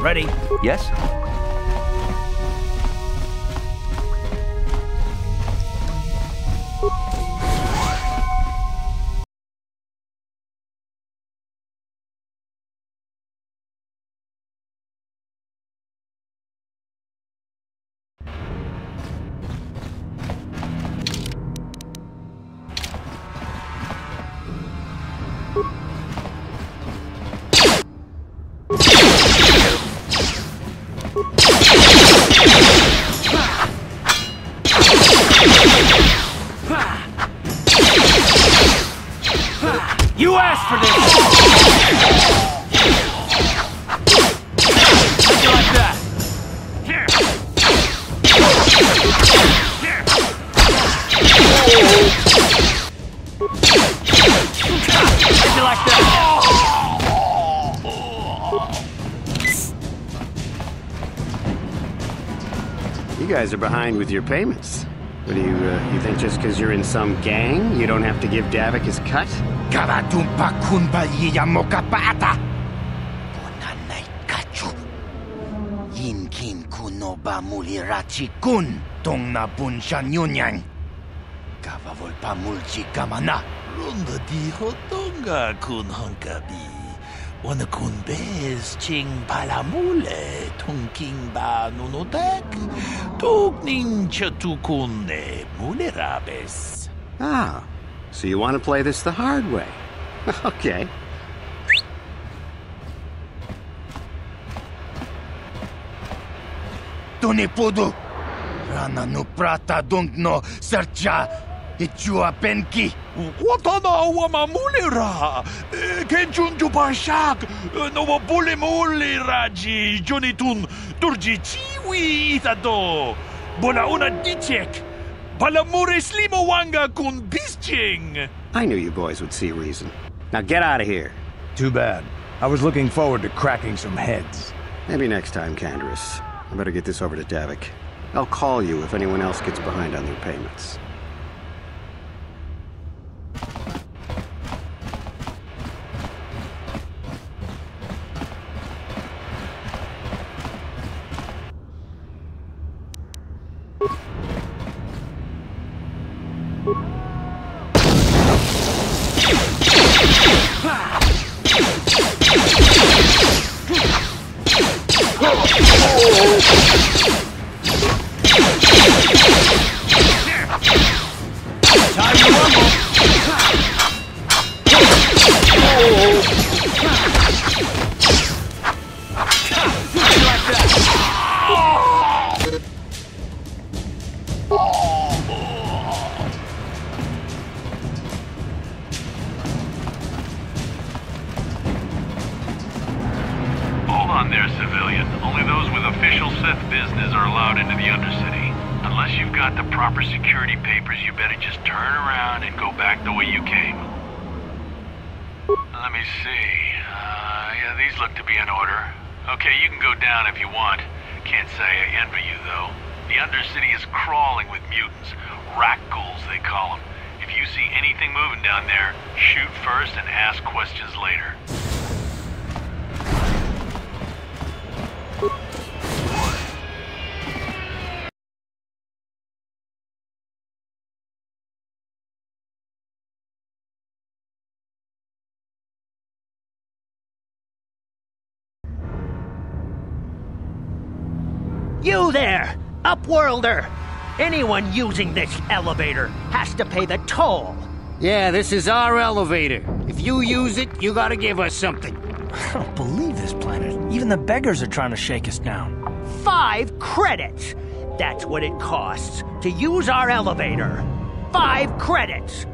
Ready? Yes? You asked for this! How'd you like that? Here! Here! How'd you like that? You guys are behind with your payments. What do you think just because you're in some gang, you don't have to give Davik his cut? Karatumpa kunba yiyamokapata! Bonanay kachu. Yinkin kunoba mulirachi kun. Tong na bunshan yunyang. Kavavol pamulchi kamana. Runda dijo tonga kun honkabi. Wana kun bez ching palamule tungking ba nunodak. Tugning chatukune mulerabes. Ah, so you want to play this the hard way. Okay. Tunipudu. Rana no prata dungno sercha. Ichua penki. Watana wamamulera. Kenchunju pashak. Nova bulimuli raji. Jonitun turji chiwi itado. Bona una dichek. Palamure slimo wanga kun bisching. I knew you boys would see reason. Now get out of here. Too bad. I was looking forward to cracking some heads. Maybe next time, Canderous. I better get this over to Davik. I'll call you if anyone else gets behind on their payments. Hold on there, civilian. Only those with official Sith business are allowed into the Undercity. Unless you've got the proper security papers, you better just turn around and go back the way you came. Let me see. Yeah, these look to be in order. Okay, you can go down if you want. Can't say I envy you, though. The Undercity is crawling with mutants. Rakghouls, they call them. If you see anything moving down there, shoot first and ask questions later. You there, Upworlder! Anyone using this elevator has to pay the toll. Yeah, this is our elevator. If you use it, you gotta give us something. I don't believe this planet. Even the beggars are trying to shake us down. 5 credits! That's what it costs to use our elevator. 5 credits!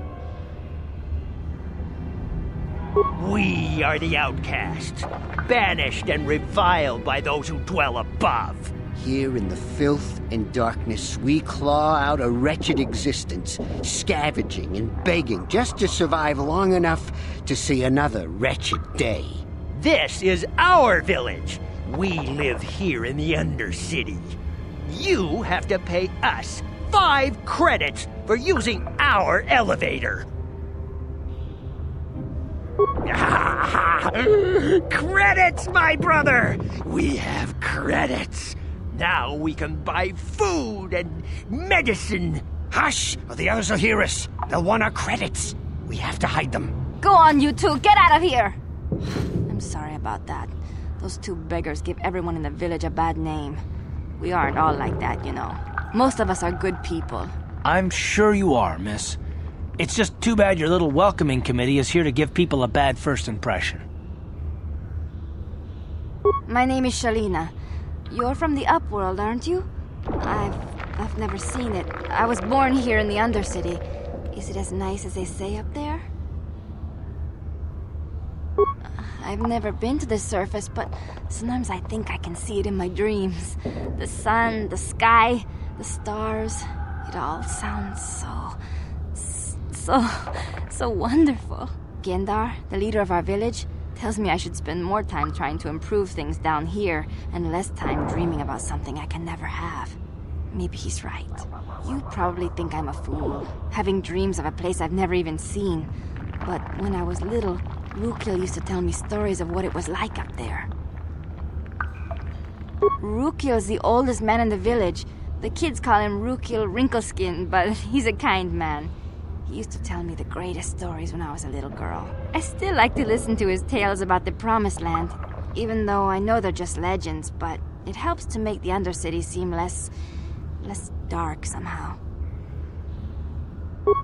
We are the outcasts, banished and reviled by those who dwell above. Here in the filth and darkness, we claw out a wretched existence, scavenging and begging just to survive long enough to see another wretched day. This is our village. We live here in the Undercity. You have to pay us 5 credits for using our elevator. Credits, my brother! We have credits. Now we can buy food and medicine. Hush, or the others will hear us. They'll want our credits. We have to hide them. Go on, you two. Get out of here. I'm sorry about that. Those two beggars give everyone in the village a bad name. We aren't all like that, you know. Most of us are good people. I'm sure you are, miss. It's just too bad your little welcoming committee is here to give people a bad first impression. My name is Shalina. You're from the Upworld, aren't you? I've never seen it. I was born here in the Undercity. Is it as nice as they say up there? I've never been to the surface, but sometimes I think I can see it in my dreams. The sun, the sky, the stars. It all sounds so wonderful. Gendar, the leader of our village, tells me I should spend more time trying to improve things down here and less time dreaming about something I can never have. Maybe he's right. You probably think I'm a fool, having dreams of a place I've never even seen. But when I was little, Rukil used to tell me stories of what it was like up there. Rukil's the oldest man in the village. The kids call him Rukil Wrinkleskin, but he's a kind man. He used to tell me the greatest stories when I was a little girl. I still like to listen to his tales about the Promised Land, even though I know they're just legends, but it helps to make the Undercity seem less dark somehow.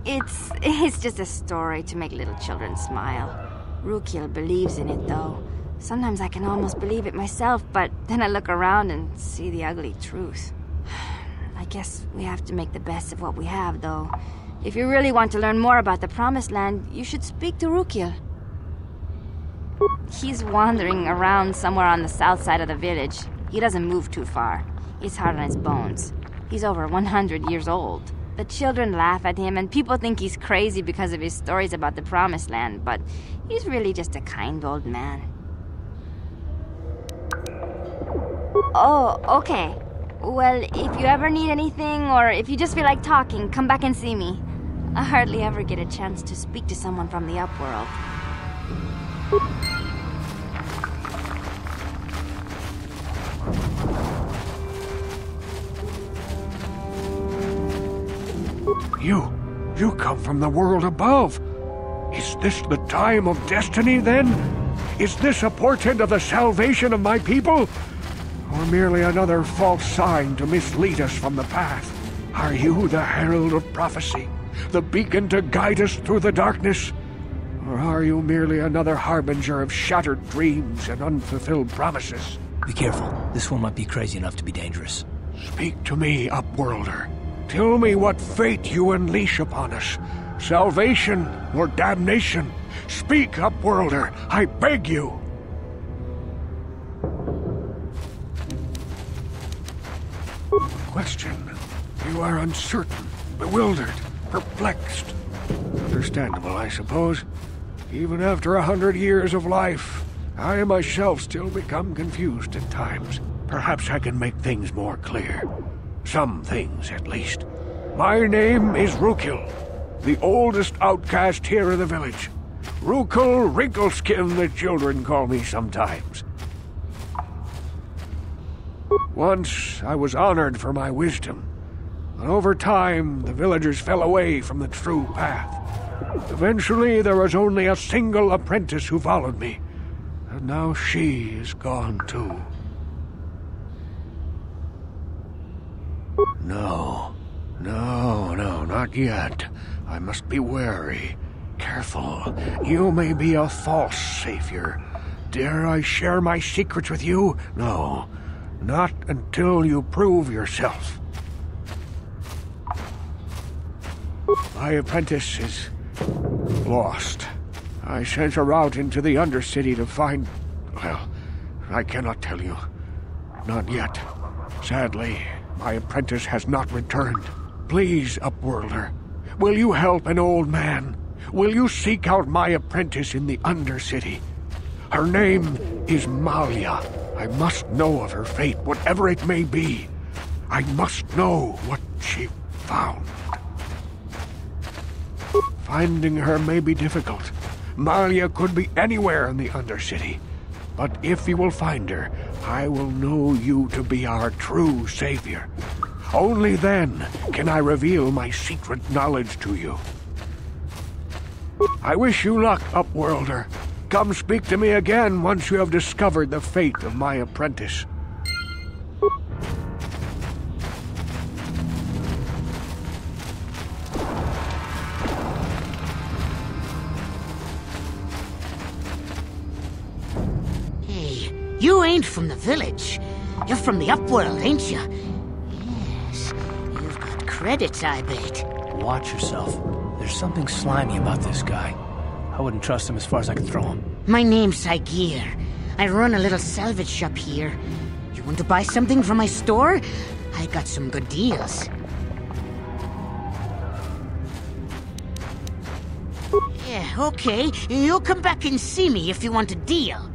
It's just a story to make little children smile. Rukil believes in it, though. Sometimes I can almost believe it myself, but then I look around and see the ugly truth. I guess we have to make the best of what we have, though. If you really want to learn more about the Promised Land, you should speak to Rukil. He's wandering around somewhere on the south side of the village. He doesn't move too far. He's hard on his bones. He's over 100 years old. The children laugh at him, and people think he's crazy because of his stories about the Promised Land, but he's really just a kind old man. Oh, okay. Well, if you ever need anything, or if you just feel like talking, come back and see me. I hardly ever get a chance to speak to someone from the Upworld. You come from the world above. Is this the time of destiny, then? Is this a portent of the salvation of my people? Or merely another false sign to mislead us from the path? Are you the herald of prophecy, the beacon to guide us through the darkness? Or are you merely another harbinger of shattered dreams and unfulfilled promises? Be careful. This one might be crazy enough to be dangerous. Speak to me, Upworlder. Tell me what fate you unleash upon us. Salvation or damnation? Speak, Upworlder, I beg you. Question. You are uncertain, bewildered, perplexed. Understandable, I suppose. Even after 100 years of life, I myself still become confused at times. Perhaps I can make things more clear. Some things, at least. My name is Rukil, the oldest outcast here in the village. Rukil Wrinkleskin, the children call me sometimes. Once I was honored for my wisdom, but over time the villagers fell away from the true path. Eventually there was only a single apprentice who followed me, and now she is gone too. No, not yet. I must be wary. Careful. You may be a false savior. Dare I share my secrets with you? No, not until you prove yourself. My apprentice is lost. I sent her out into the Undercity to find... Well, I cannot tell you. Not yet. Sadly, my apprentice has not returned. Please, Upworlder, will you help an old man? Will you seek out my apprentice in the Undercity? Her name is Malia. I must know of her fate, whatever it may be. I must know what she found. Finding her may be difficult, Malia could be anywhere in the Undercity. But if you will find her, I will know you to be our true savior. Only then can I reveal my secret knowledge to you. I wish you luck, Upworlder. Come speak to me again once you have discovered the fate of my apprentice. You ain't from the village. You're from the Upworld, ain't you? Yes. You've got credits, I bet. Watch yourself. There's something slimy about this guy. I wouldn't trust him as far as I could throw him. My name's Saigir. I run a little salvage shop here. You want to buy something from my store? I got some good deals. Yeah, okay. You'll come back and see me if you want a deal.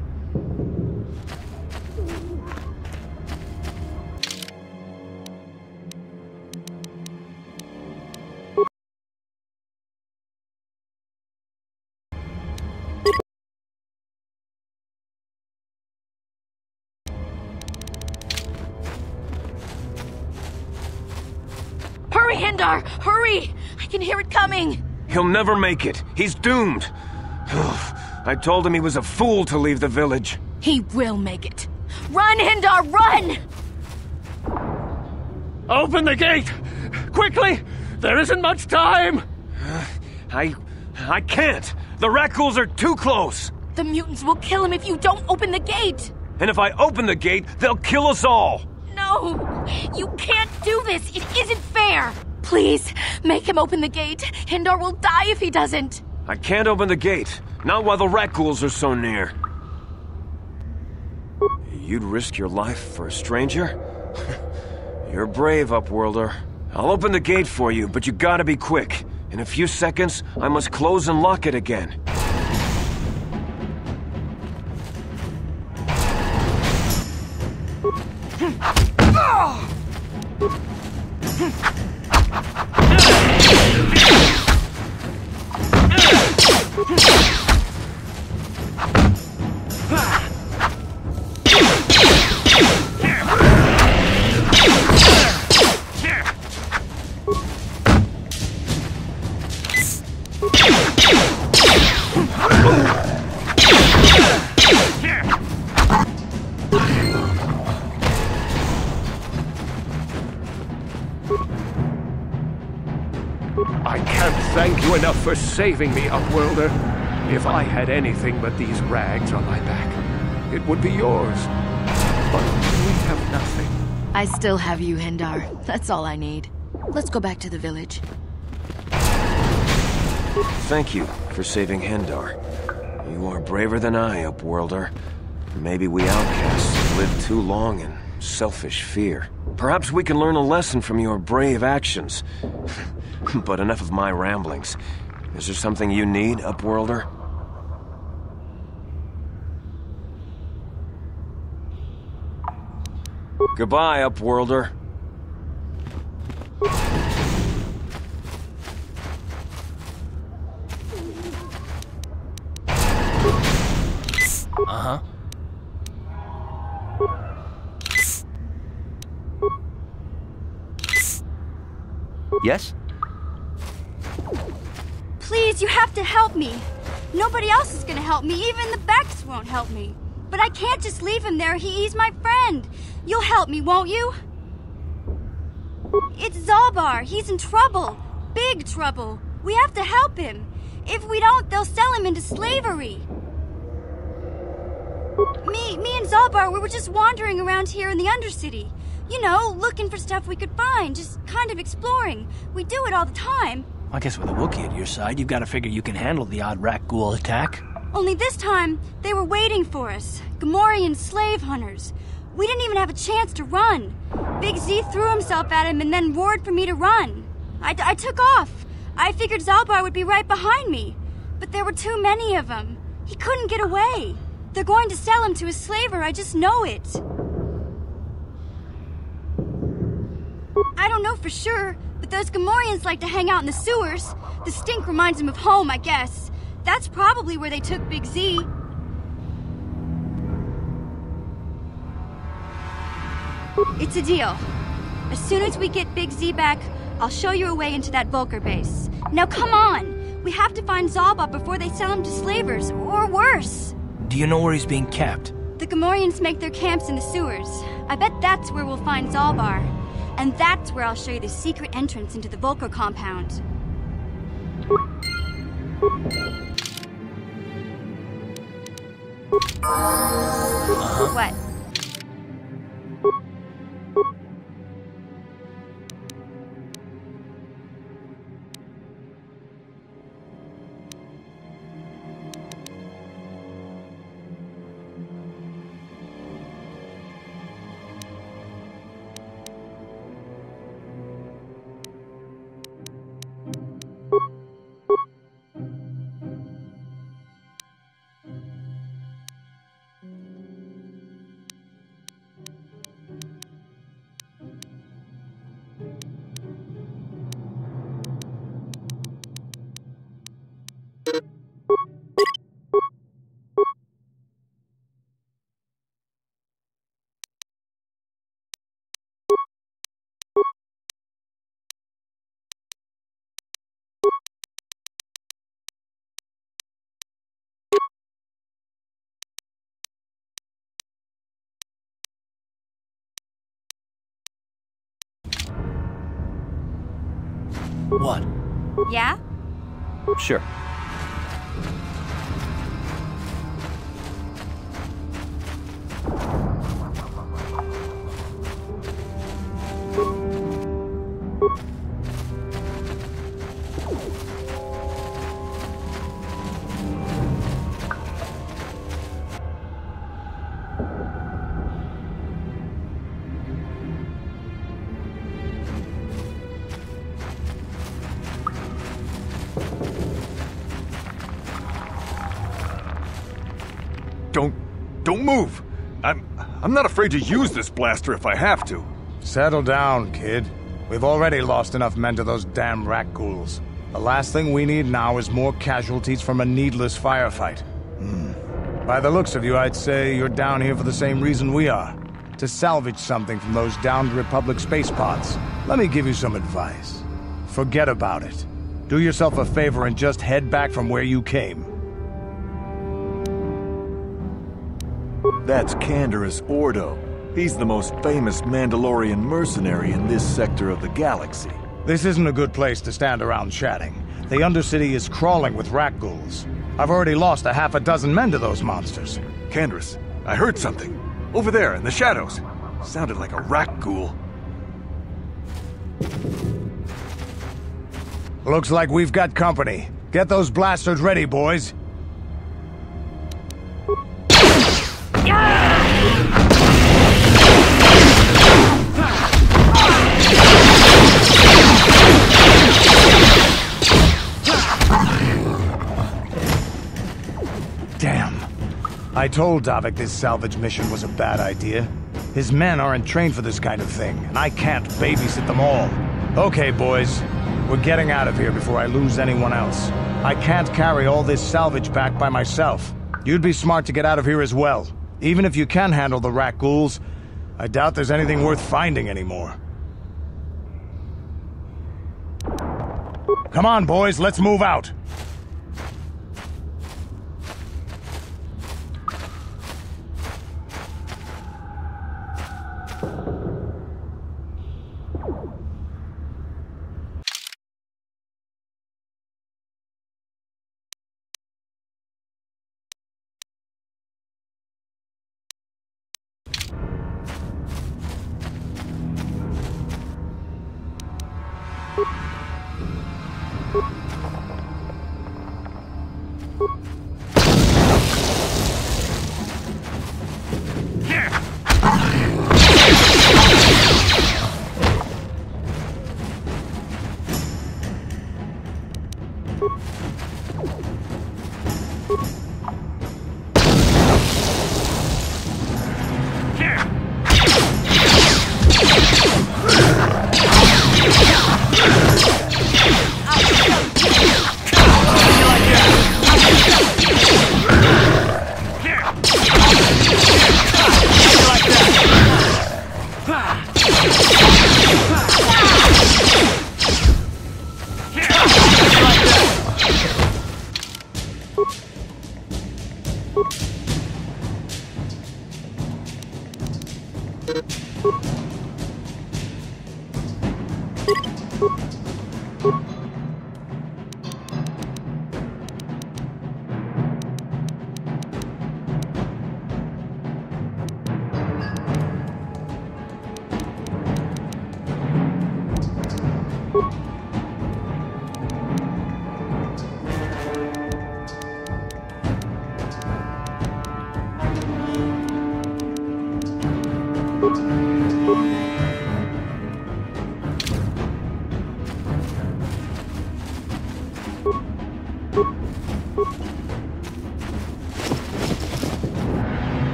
Hurry, Hindar! Hurry! I can hear it coming! He'll never make it. He's doomed. I told him he was a fool to leave the village. He will make it. Run, Hindar, run! Open the gate! Quickly! There isn't much time! I can't. The Rakghouls are too close. The mutants will kill him if you don't open the gate! And if I open the gate, they'll kill us all. No! You can't do this! It isn't fair! Please, make him open the gate. Hindar will die if he doesn't. I can't open the gate. Not while the Rakghouls are so near. You'd risk your life for a stranger? You're brave, Upworlder. I'll open the gate for you, but you gotta be quick. In a few seconds, I must close and lock it again. I can't thank you enough for saving me, Upworlder. If I had anything but these rags on my back, it would be yours. But we have nothing. I still have you, Hindar. That's all I need. Let's go back to the village. Thank you for saving Hindar. You are braver than I, Upworlder. Maybe we outcasts live too long in selfish fear. Perhaps we can learn a lesson from your brave actions. But enough of my ramblings. Is there something you need, Upworlder? Goodbye, Upworlder. Uh-huh. Yes? Please, you have to help me. Nobody else is gonna help me. Even the Becks won't help me. But I can't just leave him there. He's my friend. You'll help me, won't you? It's Zaalbar. He's in trouble. Big trouble. We have to help him. If we don't, they'll sell him into slavery. Me and Zaalbar, we were just wandering around here in the Undercity. You know, looking for stuff we could find, just kind of exploring. We do it all the time. I guess with a Wookiee at your side, you've got to figure you can handle the odd Rakghoul attack. Only this time, they were waiting for us. Gamorrean slave hunters. We didn't even have a chance to run. Big Z threw himself at him and then roared for me to run. I took off. I figured Zaalbar would be right behind me. But there were too many of them. He couldn't get away. They're going to sell him to a slaver, I just know it. I don't know for sure, but those Gamorreans like to hang out in the sewers. The stink reminds them of home, I guess. That's probably where they took Big Z. It's a deal. As soon as we get Big Z back, I'll show you a way into that Vulker base. Now come on! We have to find Zalbot before they sell him to slavers, or worse. Do you know where he's being kept? The Gamorreans make their camps in the sewers. I bet that's where we'll find Zalbar. And that's where I'll show you the secret entrance into the Vulker compound. What? What? Yeah? Sure. Don't move! I'm not afraid to use this blaster if I have to. Settle down, kid. We've already lost enough men to those damn rat ghouls. The last thing we need now is more casualties from a needless firefight. By the looks of you, I'd say you're down here for the same reason we are. To salvage something from those downed Republic space pods. Let me give you some advice. Forget about it. Do yourself a favor and just head back from where you came. That's Canderous Ordo. He's the most famous Mandalorian mercenary in this sector of the galaxy. This isn't a good place to stand around chatting. The Undercity is crawling with rat ghouls. I've already lost a half a dozen men to those monsters. Canderous, I heard something. Over there in the shadows. Sounded like a rat ghoul. Looks like we've got company. Get those blasters ready, boys. Damn. I told Davik this salvage mission was a bad idea. His men aren't trained for this kind of thing, and I can't babysit them all. Okay, boys. We're getting out of here before I lose anyone else. I can't carry all this salvage back by myself. You'd be smart to get out of here as well. Even if you can handle the rat ghouls, I doubt there's anything worth finding anymore. Come on, boys, let's move out.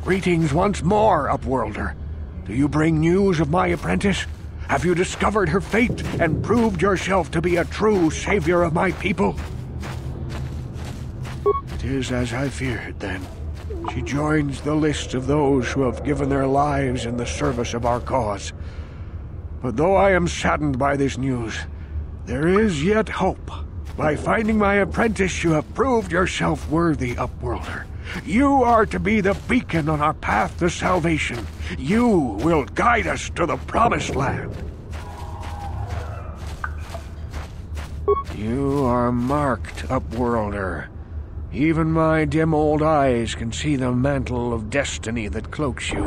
Greetings once more, Upworlder. Do you bring news of my apprentice? Have you discovered her fate and proved yourself to be a true savior of my people? It is as I feared, then. She joins the list of those who have given their lives in the service of our cause. But though I am saddened by this news, there is yet hope. By finding my apprentice, you have proved yourself worthy, Upworlder. You are to be the beacon on our path to salvation. You will guide us to the Promised Land. You are marked, Upworlder. Even my dim old eyes can see the mantle of destiny that cloaks you.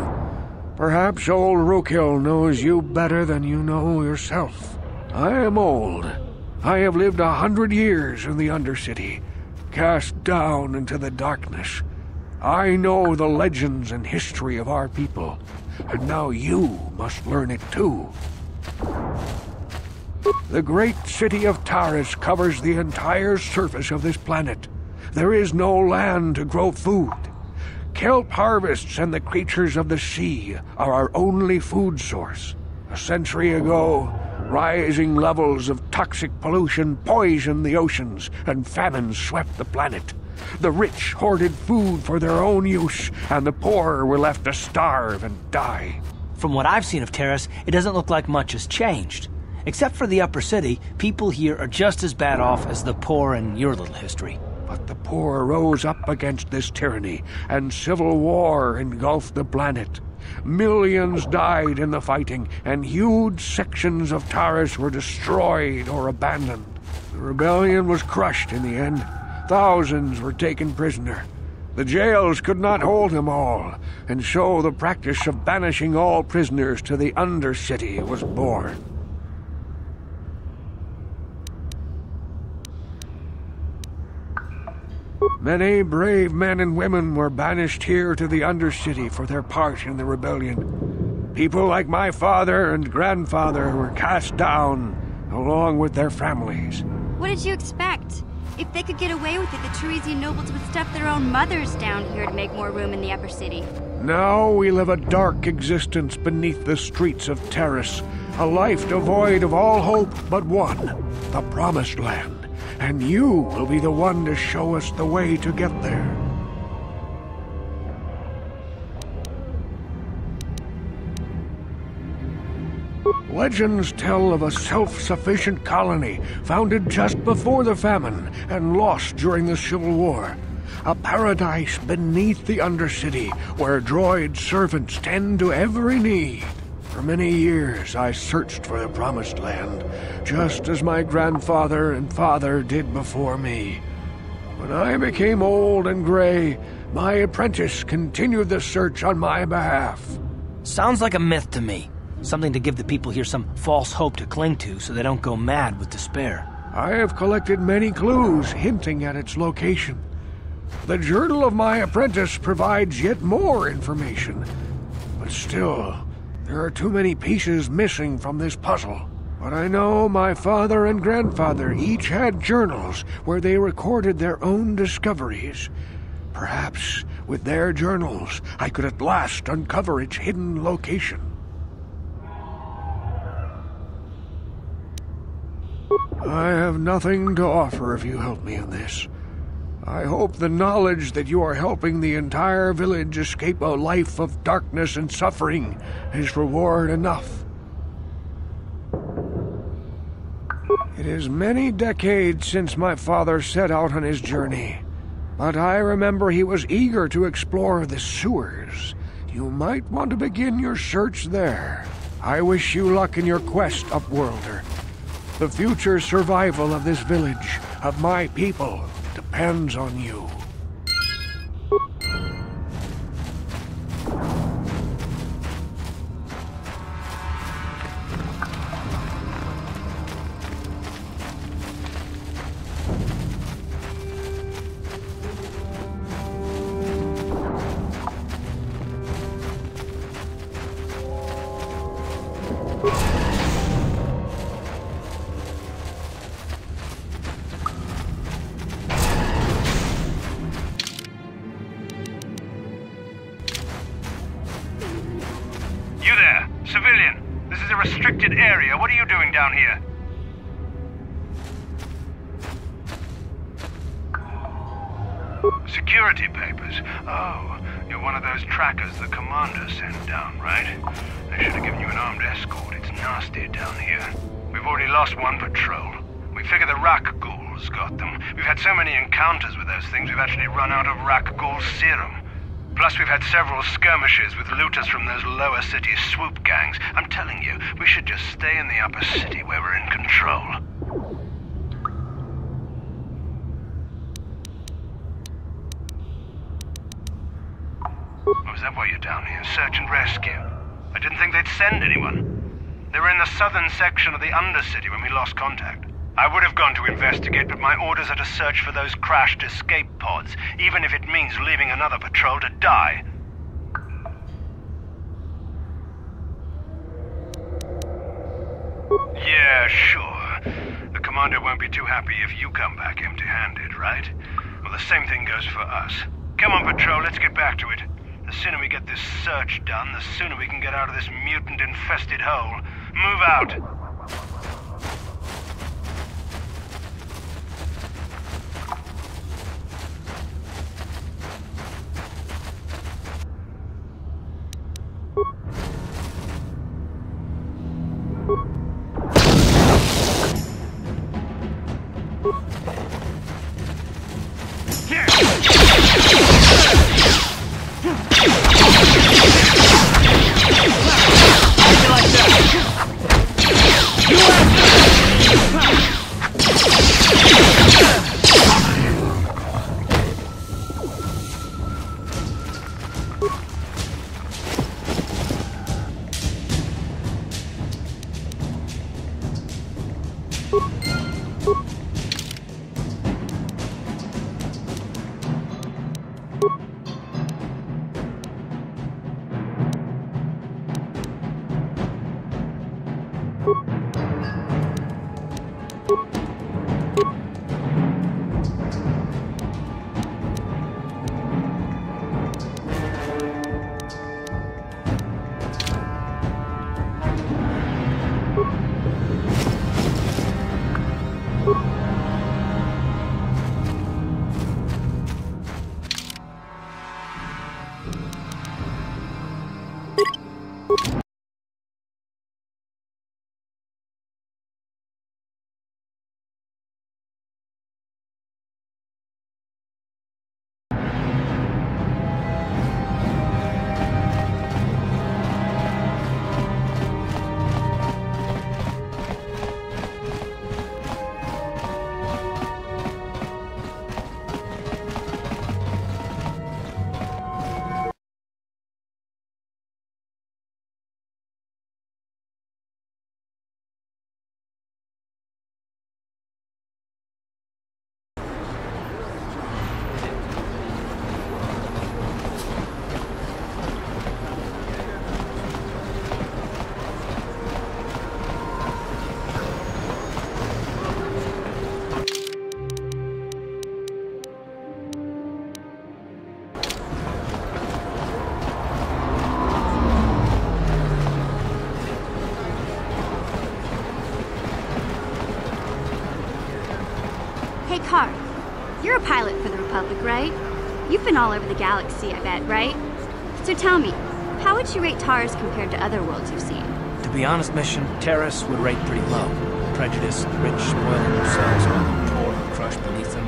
Perhaps old Rookhill knows you better than you know yourself. I am old. I have lived 100 years in the Undercity, cast down into the darkness. I know the legends and history of our people, and now you must learn it too. The great city of Taris covers the entire surface of this planet. There is no land to grow food. Kelp harvests and the creatures of the sea are our only food source. A century ago, rising levels of toxic pollution poisoned the oceans, and famine swept the planet. The rich hoarded food for their own use, and the poor were left to starve and die. From what I've seen of Taris, it doesn't look like much has changed. Except for the upper city, people here are just as bad off as the poor in your little history. But the poor rose up against this tyranny, and civil war engulfed the planet. Millions died in the fighting, and huge sections of Taris were destroyed or abandoned. The rebellion was crushed in the end. Thousands were taken prisoner. The jails could not hold them all, and so the practice of banishing all prisoners to the Undercity was born. Many brave men and women were banished here to the Undercity for their part in the rebellion. People like my father and grandfather were cast down, along with their families. What did you expect? If they could get away with it, the Teresian nobles would stuff their own mothers down here to make more room in the upper city. Now we live a dark existence beneath the streets of Taris, a life devoid of all hope but one, the Promised Land. And you will be the one to show us the way to get there. Legends tell of a self-sufficient colony founded just before the famine and lost during the Civil War. A paradise beneath the Undercity where droid servants tend to every need. For many years I searched for the Promised Land, just as my grandfather and father did before me. When I became old and gray, my apprentice continued the search on my behalf. Sounds like a myth to me. Something to give the people here some false hope to cling to so they don't go mad with despair. I have collected many clues hinting at its location. The journal of my apprentice provides yet more information. But still, there are too many pieces missing from this puzzle. But I know my father and grandfather each had journals where they recorded their own discoveries. Perhaps with their journals, I could at last uncover its hidden location. I have nothing to offer if you help me in this. I hope the knowledge that you are helping the entire village escape a life of darkness and suffering is reward enough. It is many decades since my father set out on his journey, but I remember he was eager to explore the sewers. You might want to begin your search there. I wish you luck in your quest, Upworlder. The future survival of this village, of my people, depends on you. area. What are you doing down here? Security papers. Oh, you're one of those trackers the commander sent down, right? They should have given you an armed escort. It's nasty down here. We've already lost one patrol. We figure the Rak ghouls got them. We've had so many encounters with those things, we've actually run out of Rak ghoul serum. Plus, we've had several skirmishes with looters from those lower city swoop gangs. I'm telling you, we should just stay in the upper city where we're in control. Oh, is that why you're down here? Search and rescue? I didn't think they'd send anyone. They were in the southern section of the Undercity when we lost contact. I would have gone to investigate, but my orders are to search for those crashed escape pods, even if it means leaving another patrol to die. Yeah, sure. The commander won't be too happy if you come back empty-handed, right? Well, the same thing goes for us. Come on, patrol, let's get back to it. The sooner we get this search done, the sooner we can get out of this mutant-infested hole. Move out! Hey, Carr. You're a pilot for the Republic, right? You've been all over the galaxy, I bet, right? So tell me, how would you rate Taurus compared to other worlds you've seen? To be honest, Mission, Taurus would rate pretty low. Prejudiced, rich, spoiling themselves while the poor are crushed beneath them.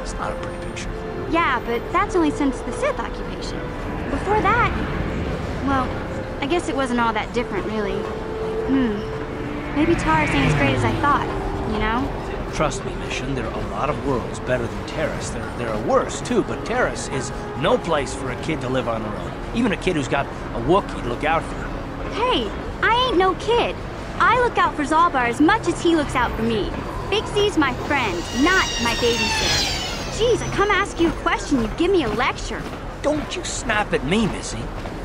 It's not a pretty picture. Yeah, but that's only since the Sith occupation. Before that, well, I guess it wasn't all that different, really. Maybe Taurus ain't as great as I thought, you know? Trust me, Mission, there are a lot of worlds better than Taurus. There are worse, too, but Taurus is no place for a kid to live on her own. Even a kid who's got a Wookiee to look out for. Hey, I ain't no kid. I look out for Zalbar as much as he looks out for me. Big Z's my friend, not my babysitter. Jeez, I come ask you a question, you give me a lecture. Don't you snap at me, Missy.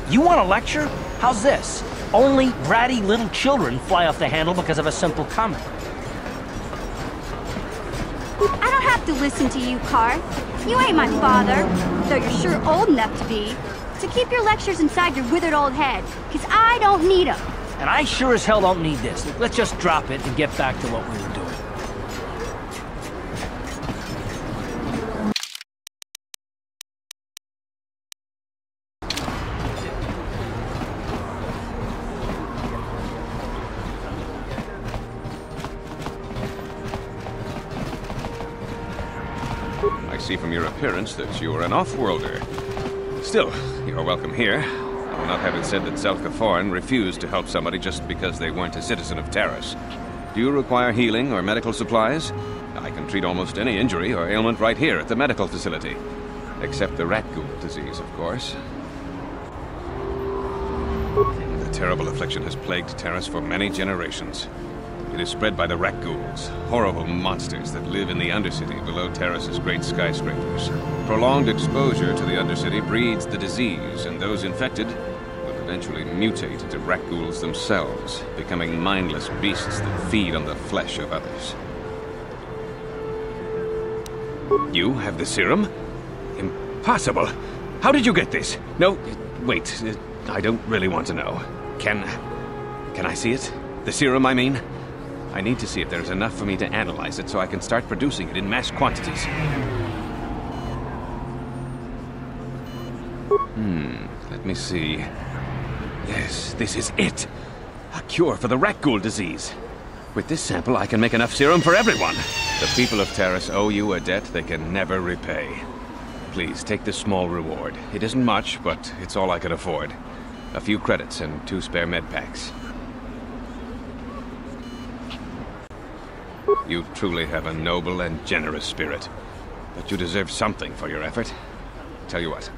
You want a lecture? How's this? Only bratty little children fly off the handle because of a simple comment. I don't have to listen to you, Carr. You ain't my father, though you're sure old enough to be. So keep your lectures inside your withered old head, because I don't need them. And I sure as hell don't need this. Let's just drop it and get back to what we were doing. I see from your appearance that you are an off-worlder. Still, you're welcome here. I will not have it said that Selka Forn refused to help somebody just because they weren't a citizen of Taris. Do you require healing or medical supplies? I can treat almost any injury or ailment right here at the medical facility. Except the rat ghoul disease, of course. The terrible affliction has plagued Taris for many generations. It is spread by the rat ghouls, horrible monsters that live in the Undercity below Taris's great skyscrapers. Prolonged exposure to the Undercity breeds the disease, and those infected will eventually mutate into rat ghouls themselves, becoming mindless beasts that feed on the flesh of others. You have the serum? Impossible! How did you get this? No, wait, I don't really want to know. Can I see it? The serum, I mean? I need to see if there's enough for me to analyze it so I can start producing it in mass quantities. Let me see. Yes, this is it. A cure for the rat ghoul disease. With this sample, I can make enough serum for everyone. The people of Taris owe you a debt they can never repay. Please, take this small reward. It isn't much, but it's all I can afford. A few credits and 2 spare med packs. You truly have a noble and generous spirit, but you deserve something for your effort. Tell you what,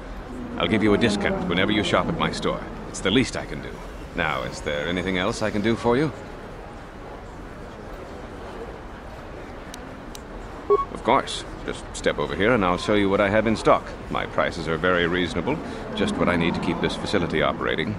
I'll give you a discount whenever you shop at my store. It's the least I can do. Now, is there anything else I can do for you? Of course. Just step over here and I'll show you what I have in stock. My prices are very reasonable, just what I need to keep this facility operating.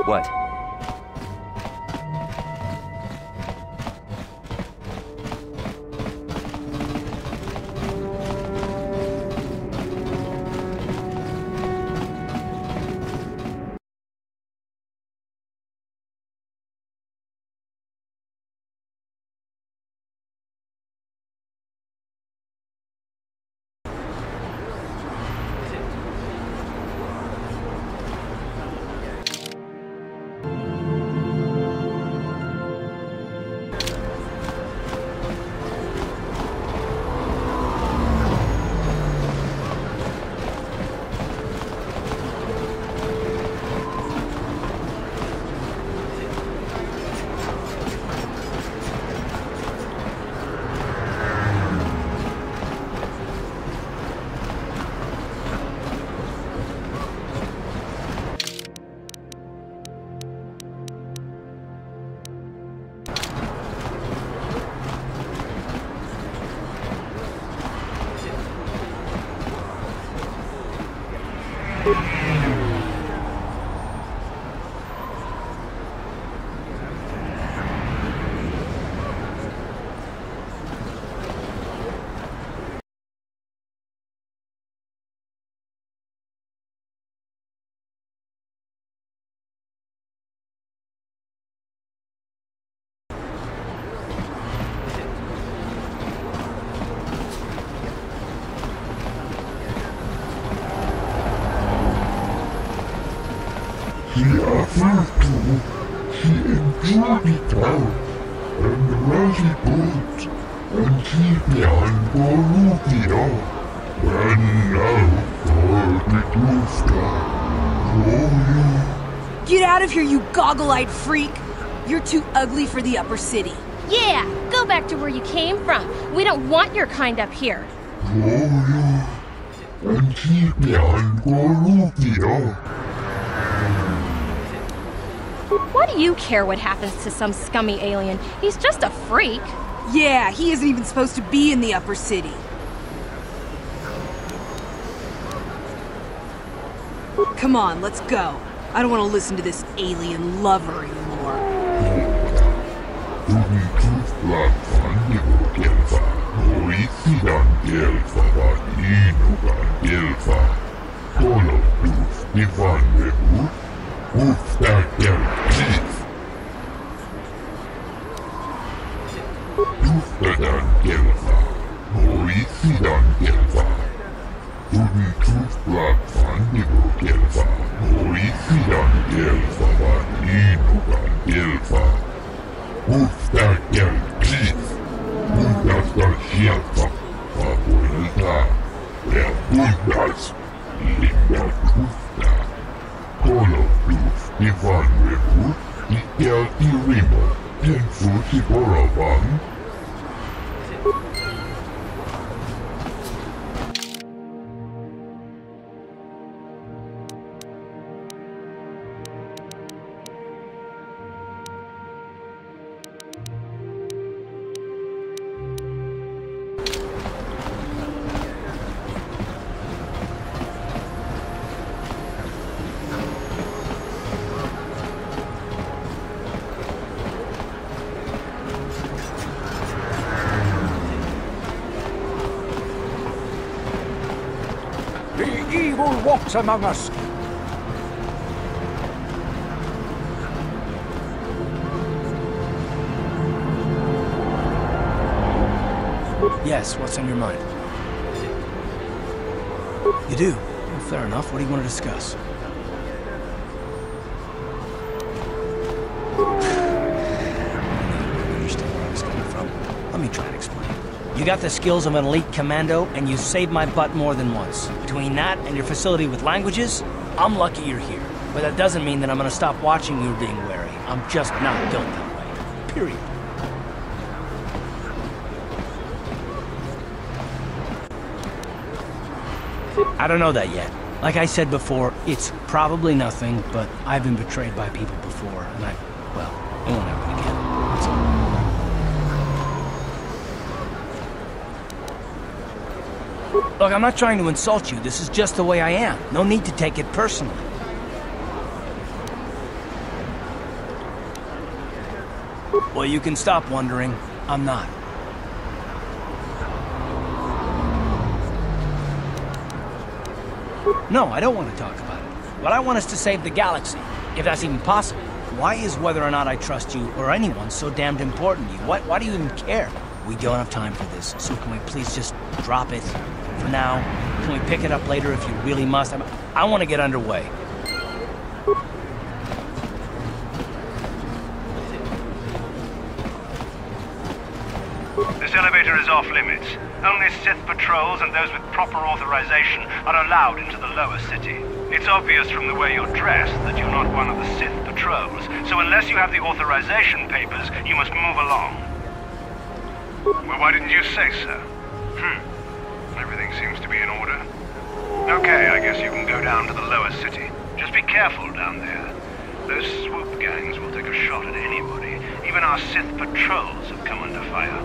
What? Get out of here, you goggle-eyed freak! You're too ugly for the upper city. Yeah, go back to where you came from. We don't want your kind up here. Why do you care what happens to some scummy alien? He's just a freak. Yeah, he isn't even supposed to be in the upper city. Come on, let's go. I don't want to listen to this alien lover anymore. Evil walks among us. Yes, what's on your mind? You do? Well, fair enough. What do you want to discuss? I understand where I was coming from. Let me try and explain. You got the skills of an elite commando, and you saved my butt more than once. Between that and your facility with languages, I'm lucky you're here. But that doesn't mean that I'm gonna stop watching you being wary. I'm just not built that way. Period. I don't know that yet. Like I said before, it's probably nothing, but I've been betrayed by people before, and it won't happen again. That's all. Look, I'm not trying to insult you. This is just the way I am. No need to take it personally. Well, you can stop wondering. I'm not. No, I don't want to talk about it. What I want is to save the galaxy, if that's even possible. Why is whether or not I trust you or anyone so damned important to you? Why do you even care? We don't have time for this, so can we please just drop it for now? Can we pick it up later if you really must? I want to get underway. This elevator is off limits. Only Sith patrols and those with proper authorization are allowed into the lower city. It's obvious from the way you're dressed that you're not one of the Sith patrols, so unless you have the authorization papers, you must move along. Well, why didn't you say so? Everything seems to be in order. Okay, I guess you can go down to the lower city. Just be careful down there. Those swoop gangs will take a shot at anybody. Even our Sith patrols have come under fire.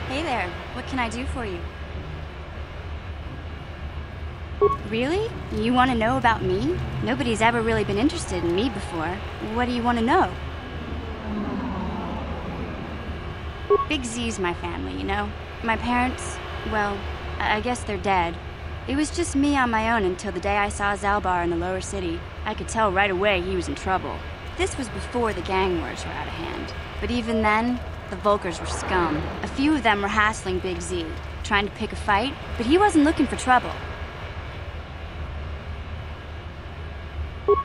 Hey there, what can I do for you? Really? You want to know about me? Nobody's ever really been interested in me before. What do you want to know? Big Z's my family, you know? My parents, well, I guess they're dead. It was just me on my own until the day I saw Zalbar in the lower city. I could tell right away he was in trouble. This was before the gang wars were out of hand. But even then, the Volkers were scum. A few of them were hassling Big Z, trying to pick a fight, but he wasn't looking for trouble.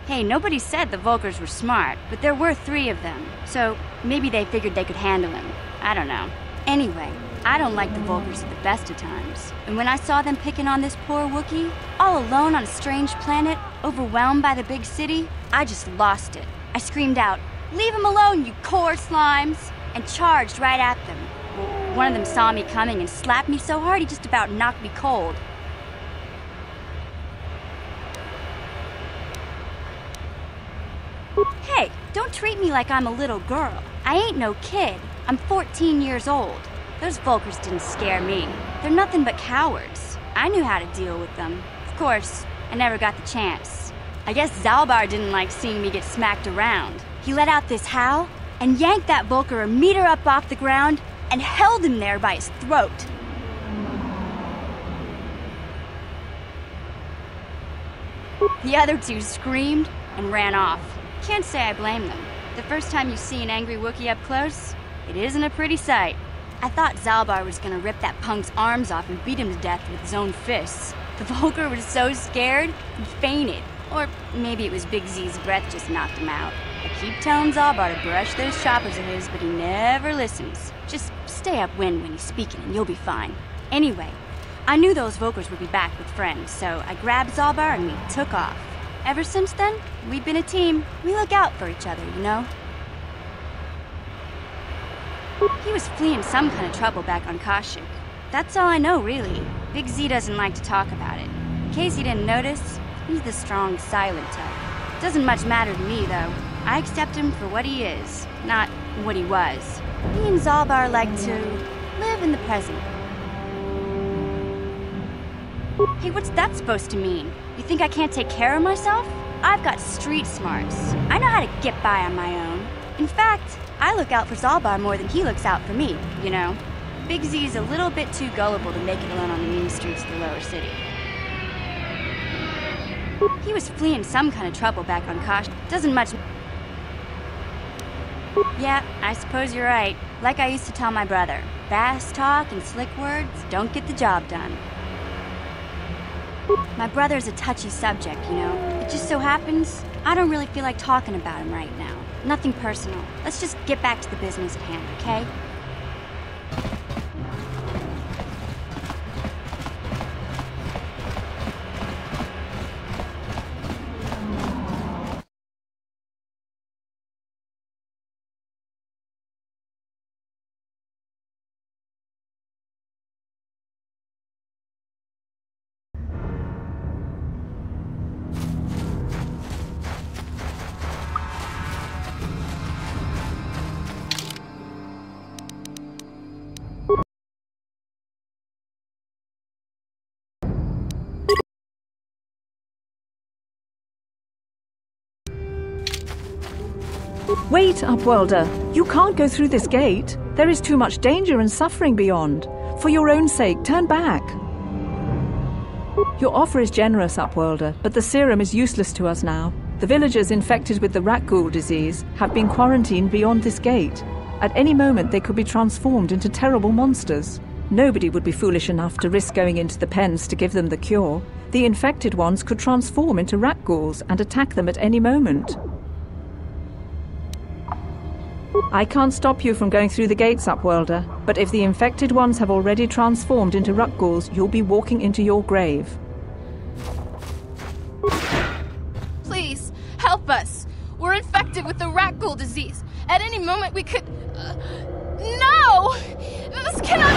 Hey, nobody said the Volkers were smart, but there were 3 of them, so maybe they figured they could handle him. I don't know. Anyway, I don't like the Volkers at the best of times. And when I saw them picking on this poor Wookiee, all alone on a strange planet, overwhelmed by the big city, I just lost it. I screamed out, "Leave him alone, you core slimes!" and charged right at them. One of them saw me coming and slapped me so hard he just about knocked me cold. Hey, don't treat me like I'm a little girl. I ain't no kid. I'm 14 years old. Those Volkers didn't scare me. They're nothing but cowards. I knew how to deal with them. Of course, I never got the chance. I guess Zalbar didn't like seeing me get smacked around. He let out this howl and yanked that Volker a meter up off the ground and held him there by his throat. The other 2 screamed and ran off. Can't say I blame them. The first time you see an angry Wookiee up close, it isn't a pretty sight. I thought Zalbar was gonna rip that punk's arms off and beat him to death with his own fists. The Volker was so scared, he fainted. Or maybe it was Big Z's breath just knocked him out. I keep telling Zalbar to brush those choppers of his, but he never listens. Just stay upwind when he's speaking and you'll be fine. Anyway, I knew those Volkers would be back with friends, so I grabbed Zalbar and we took off. Ever since then, we've been a team. We look out for each other, you know? He was fleeing some kind of trouble back on Kashyyyk. That's all I know, really. Big Z doesn't like to talk about it. In case you didn't notice, he's the strong, silent type. Doesn't much matter to me, though. I accept him for what he is, not what he was. Me and Zalbar like to live in the present. Hey, what's that supposed to mean? You think I can't take care of myself? I've got street smarts. I know how to get by on my own. In fact, I look out for Zalbar more than he looks out for me, you know? Big Z's a little bit too gullible to make it alone on the mean streets of the lower city. He was fleeing some kind of trouble back on Kashyyyk. Doesn't much... Yeah, I suppose you're right. Like I used to tell my brother, fast talk and slick words don't get the job done. My brother's a touchy subject, you know. It just so happens, I don't really feel like talking about him right now. Nothing personal. Let's just get back to the business at hand, okay? Wait, Upworlder. You can't go through this gate. There is too much danger and suffering beyond. For your own sake, turn back. Your offer is generous, Upworlder, but the serum is useless to us now. The villagers infected with the Rakghoul disease have been quarantined beyond this gate. At any moment, they could be transformed into terrible monsters. Nobody would be foolish enough to risk going into the pens to give them the cure. The infected ones could transform into Rakghouls and attack them at any moment. I can't stop you from going through the gates, Upworlder, but if the infected ones have already transformed into Ruckghouls, you'll be walking into your grave. Please, help us. We're infected with the Rakghoul disease. At any moment we could... No! This cannot...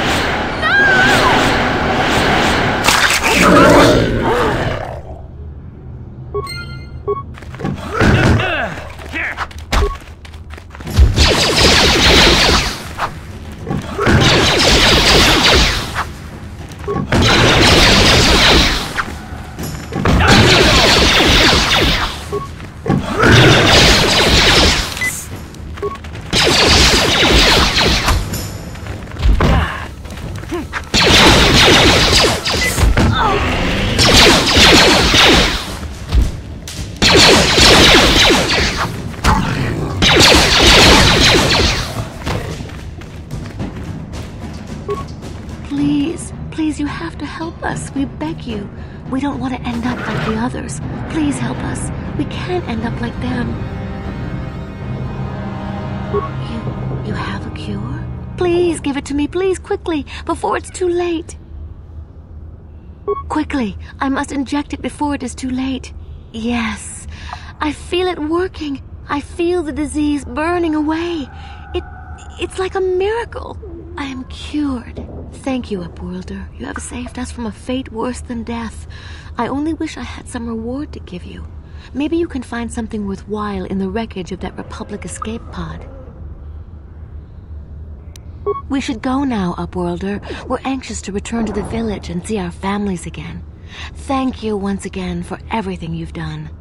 Please, you have to help us. We beg you. We don't want to end up like the others. Please help us. We can't end up like them. You have a cure? Please give it to me, please, quickly, before it's too late. Quickly, I must inject it before it is too late. Yes, I feel it working. I feel the disease burning away. It's like a miracle. I am cured. Thank you, Upworlder. You have saved us from a fate worse than death. I only wish I had some reward to give you. Maybe you can find something worthwhile in the wreckage of that Republic escape pod. We should go now, Upworlder. We're anxious to return to the village and see our families again. Thank you once again for everything you've done.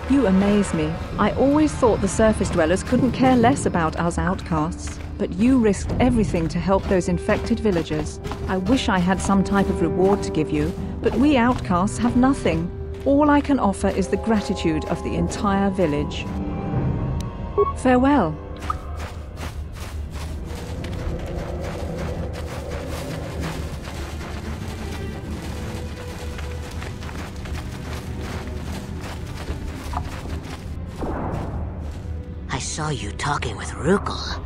You amaze me. I always thought the surface dwellers couldn't care less about us outcasts, but you risked everything to help those infected villagers. I wish I had some type of reward to give you, but we outcasts have nothing. All I can offer is the gratitude of the entire village. Farewell. I saw you talking with Rukel.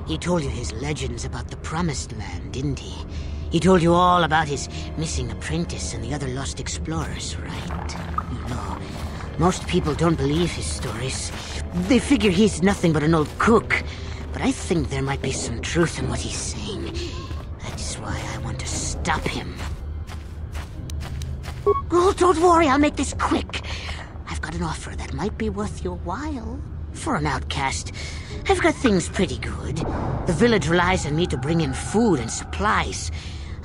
He told you his legends about the Promised Land, didn't he? He told you all about his missing apprentice and the other lost explorers, right? You know, most people don't believe his stories. They figure he's nothing but an old cook. But I think there might be some truth in what he's saying. That's why I want to stop him. Oh, don't worry, I'll make this quick. I've got an offer that might be worth your while. For an outcast, I've got things pretty good. The village relies on me to bring in food and supplies.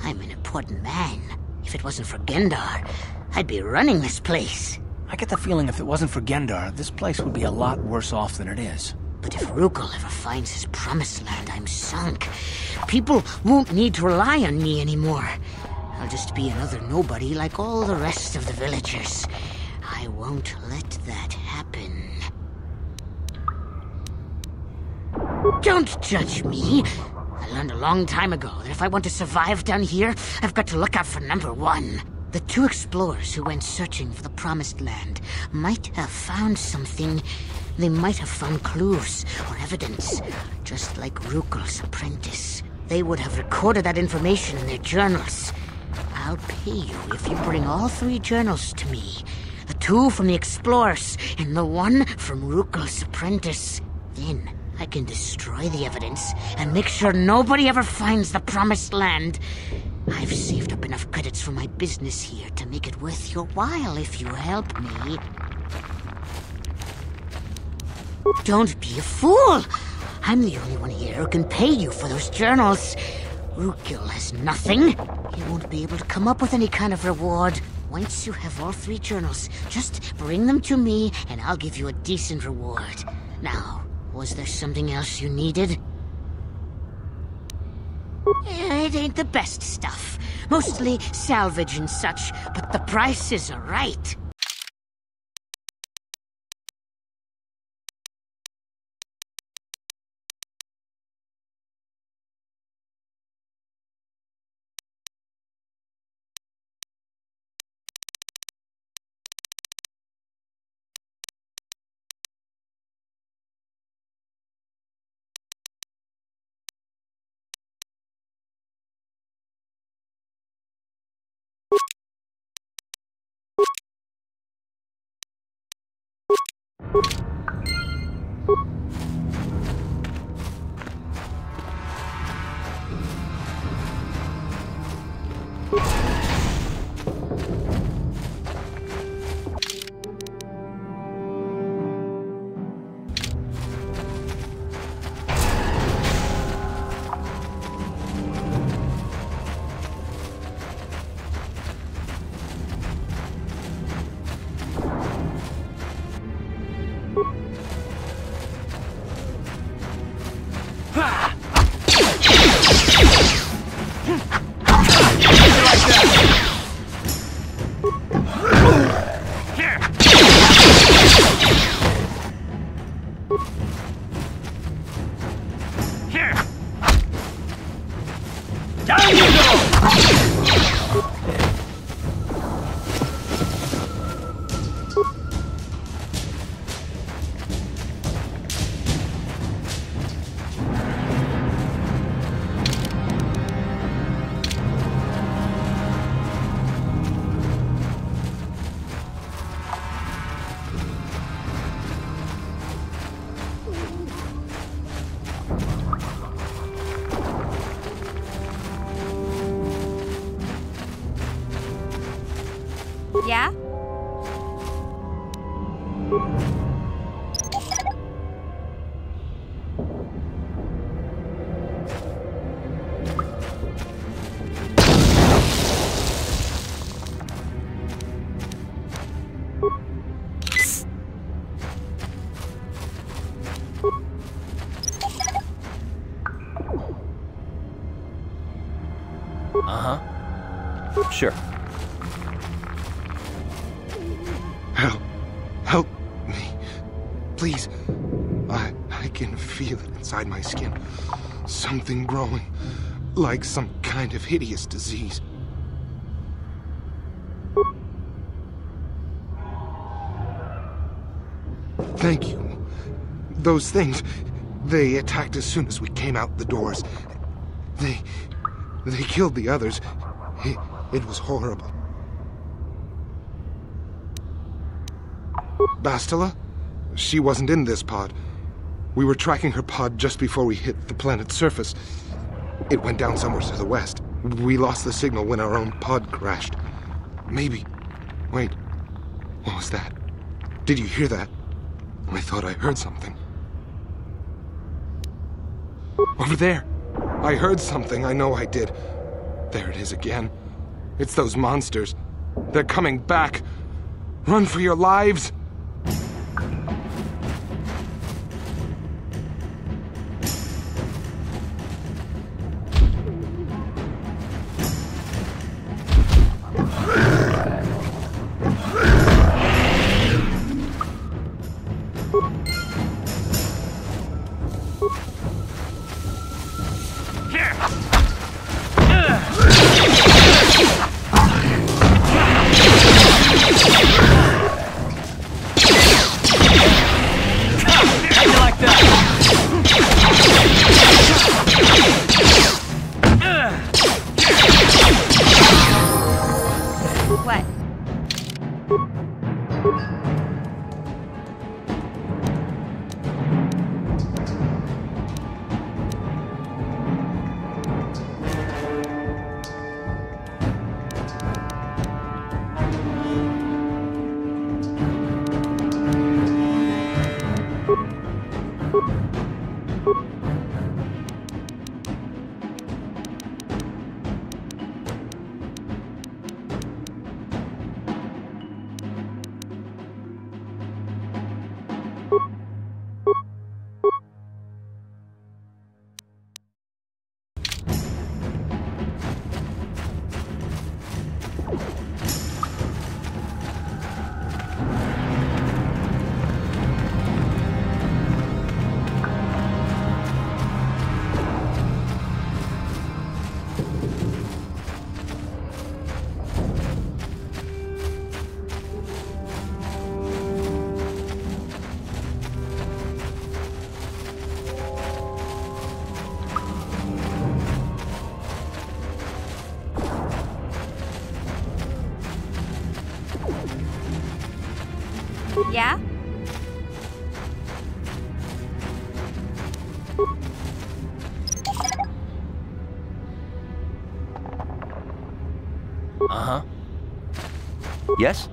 I'm an important man. If it wasn't for Gendar, I'd be running this place. I get the feeling if it wasn't for Gendar, this place would be a lot worse off than it is. But if Rukel ever finds his Promised Land, I'm sunk. People won't need to rely on me anymore. I'll just be another nobody like all the rest of the villagers. I won't let that happen. Don't judge me. I learned a long time ago that if I want to survive down here, I've got to look out for number one. The two explorers who went searching for the Promised Land might have found something. They might have found clues or evidence, just like Rukel's apprentice. They would have recorded that information in their journals. I'll pay you if you bring all 3 journals to me. The 2 from the explorers and the 1 from Rukel's apprentice. Then I can destroy the evidence and make sure nobody ever finds the Promised Land. I've saved up enough credits for my business here to make it worth your while if you help me. Don't be a fool! I'm the only one here who can pay you for those journals. Rukel has nothing. He won't be able to come up with any kind of reward. Once you have all 3 journals, just bring them to me and I'll give you a decent reward. Now, was there something else you needed? It ain't the best stuff. Mostly salvage and such, but the prices are right. Yeah? Sure. Help me. Please. I can feel it inside my skin. Something growing. Like some kind of hideous disease. Thank you. Those things, they attacked as soon as we came out the doors. They killed the others. It was horrible. Bastila? She wasn't in this pod. We were tracking her pod just before we hit the planet's surface. It went down somewhere to the west. We lost the signal when our own pod crashed. Maybe. Wait. What was that? Did you hear that? I thought I heard something. Over there. I heard something. I know I did. There it is again. It's those monsters. They're coming back. Run for your lives! Yeah? Uh-huh. Yes?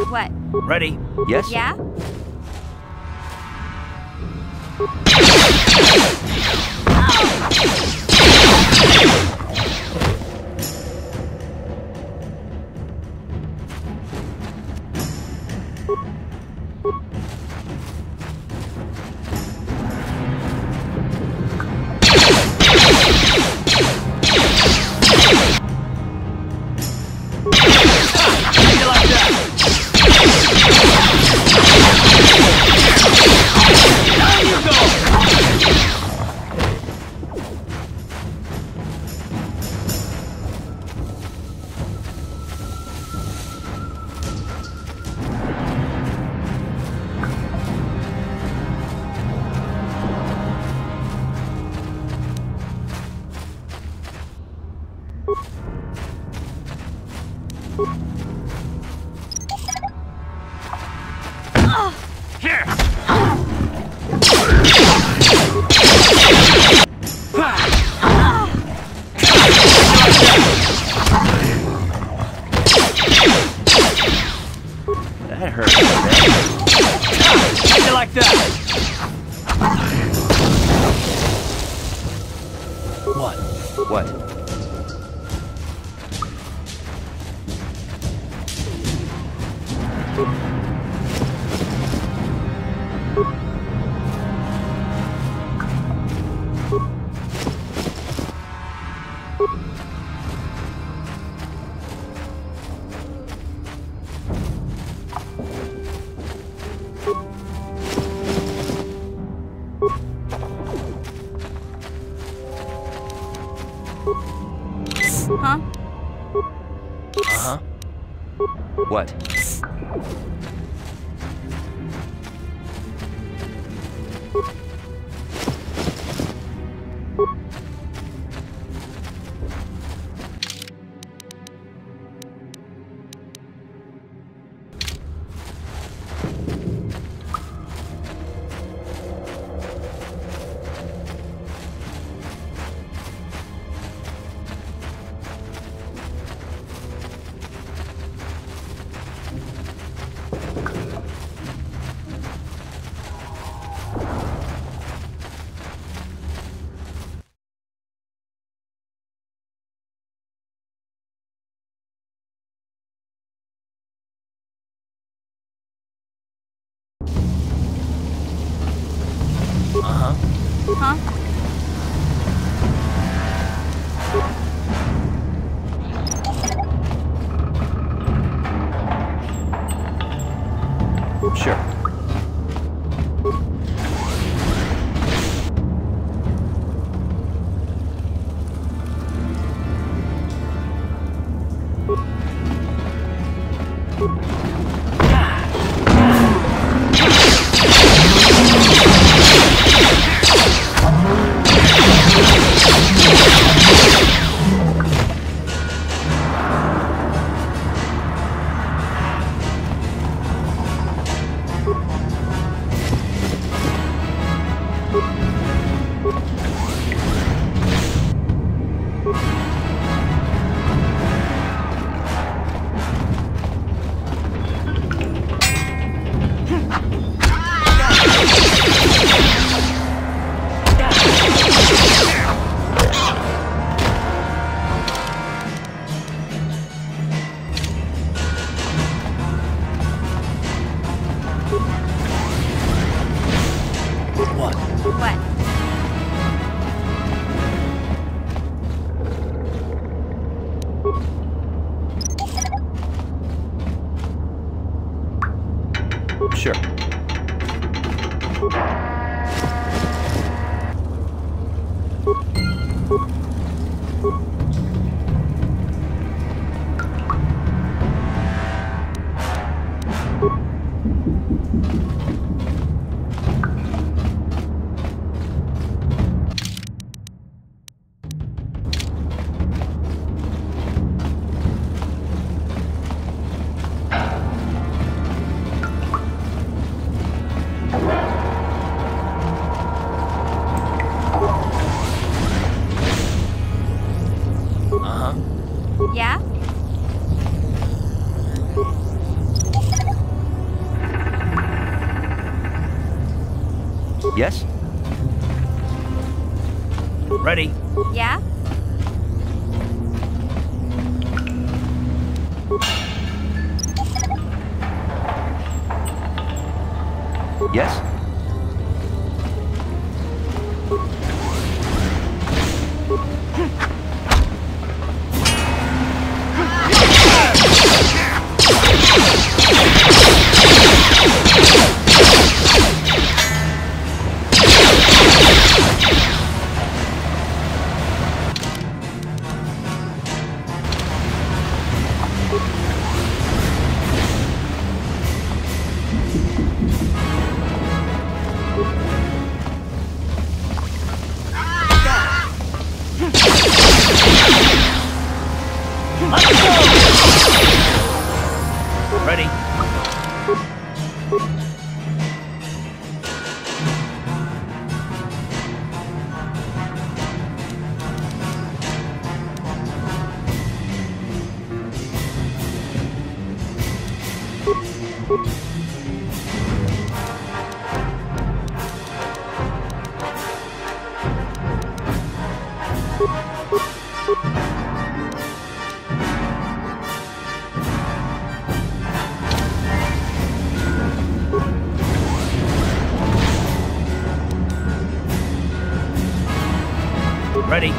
What? Ready? Yes? Yeah? That hurt. How'd you like that? What? What? Huh? Uh-huh. What? Uh-huh. Huh? Sure. Sure. Yeah? Yes? Ready? Yeah? Yes? Ready? Ready?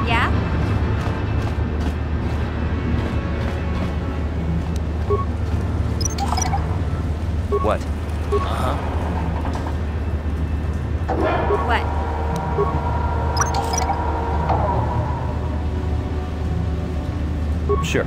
Yeah? What? What? Sure.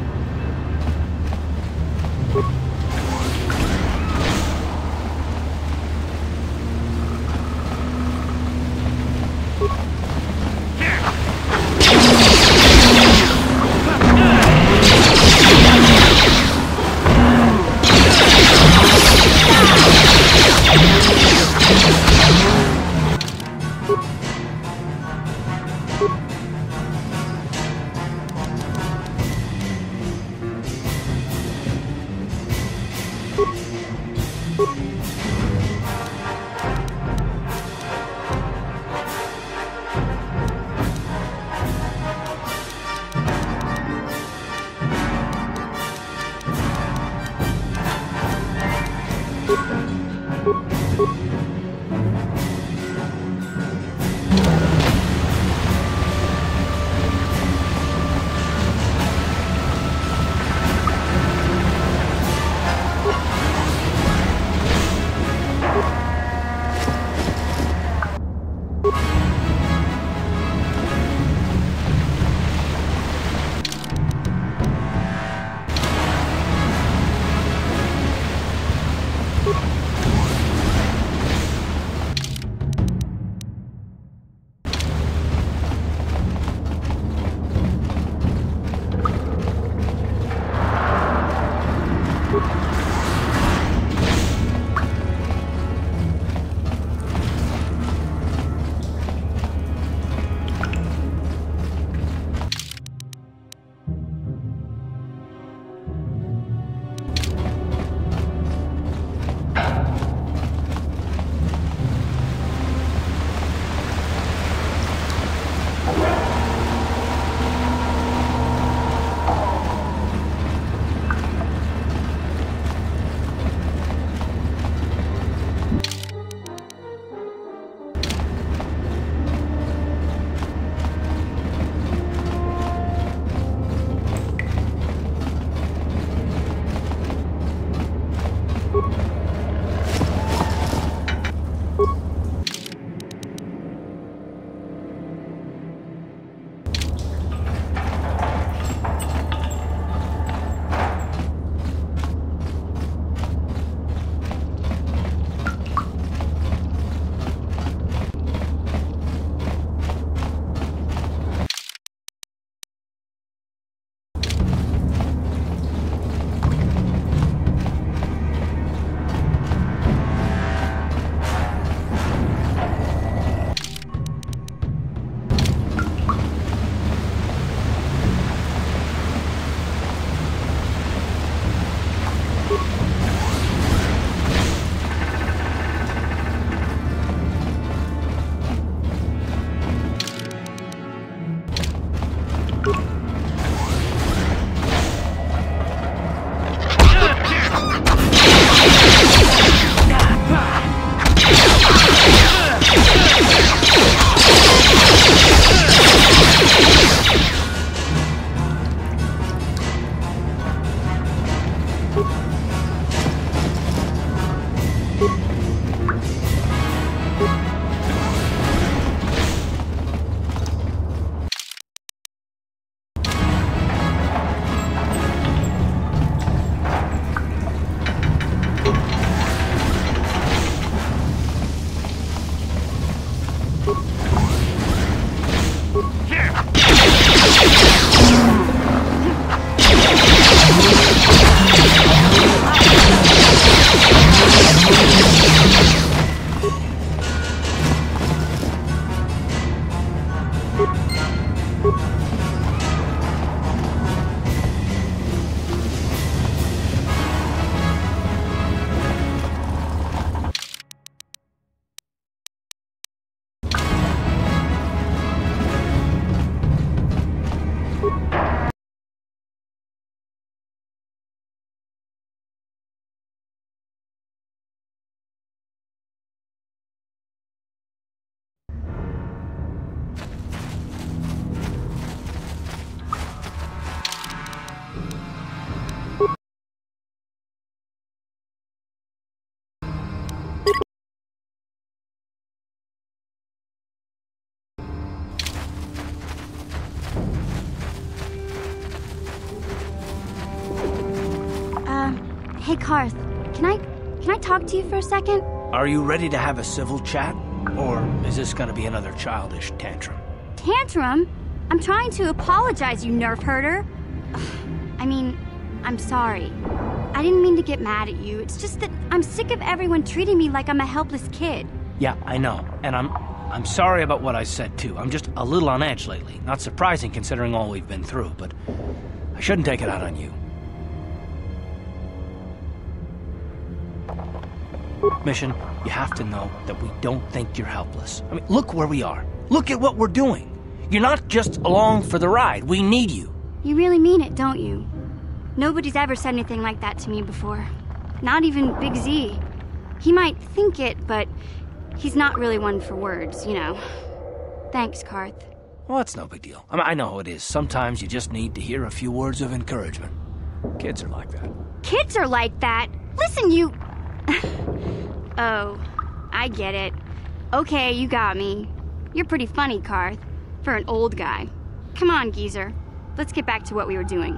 Hey, Carth, can I talk to you for a second? Are you ready to have a civil chat? Or is this gonna be another childish tantrum? Tantrum? I'm trying to apologize, you nerf herder. I mean, I'm sorry. I didn't mean to get mad at you. It's just that I'm sick of everyone treating me like I'm a helpless kid. Yeah, I know. And I'm sorry about what I said, too. I'm just a little on edge lately. Not surprising considering all we've been through, but I shouldn't take it out on you. Mission, you have to know that we don't think you're helpless. I mean, look where we are. Look at what we're doing. You're not just along for the ride. We need you. You really mean it, don't you? Nobody's ever said anything like that to me before. Not even Big Z. He might think it, but he's not really one for words, you know. Thanks, Carth. Well, it's no big deal. I mean, I know how it is. Sometimes you just need to hear a few words of encouragement. Kids are like that. Kids are like that? Listen, you... Oh, I get it. Okay, you got me. You're pretty funny, Carth, for an old guy. Come on, geezer. Let's get back to what we were doing.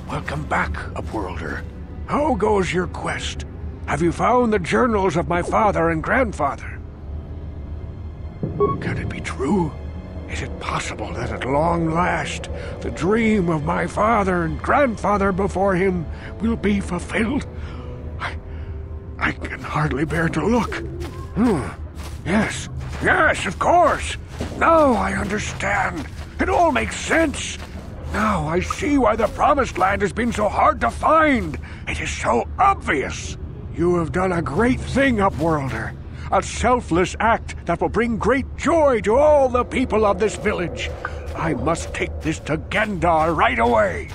Welcome back, Upworlder. How goes your quest? Have you found the journals of my father and grandfather? Can it be true? Is it possible that at long last, the dream of my father and grandfather before him will be fulfilled? I can hardly bear to look. Yes, of course. Now I understand. It all makes sense. Now I see why the Promised Land has been so hard to find. It is so obvious. You have done a great thing, Upworlder. A selfless act that will bring great joy to all the people of this village. I must take this to Gendar right away.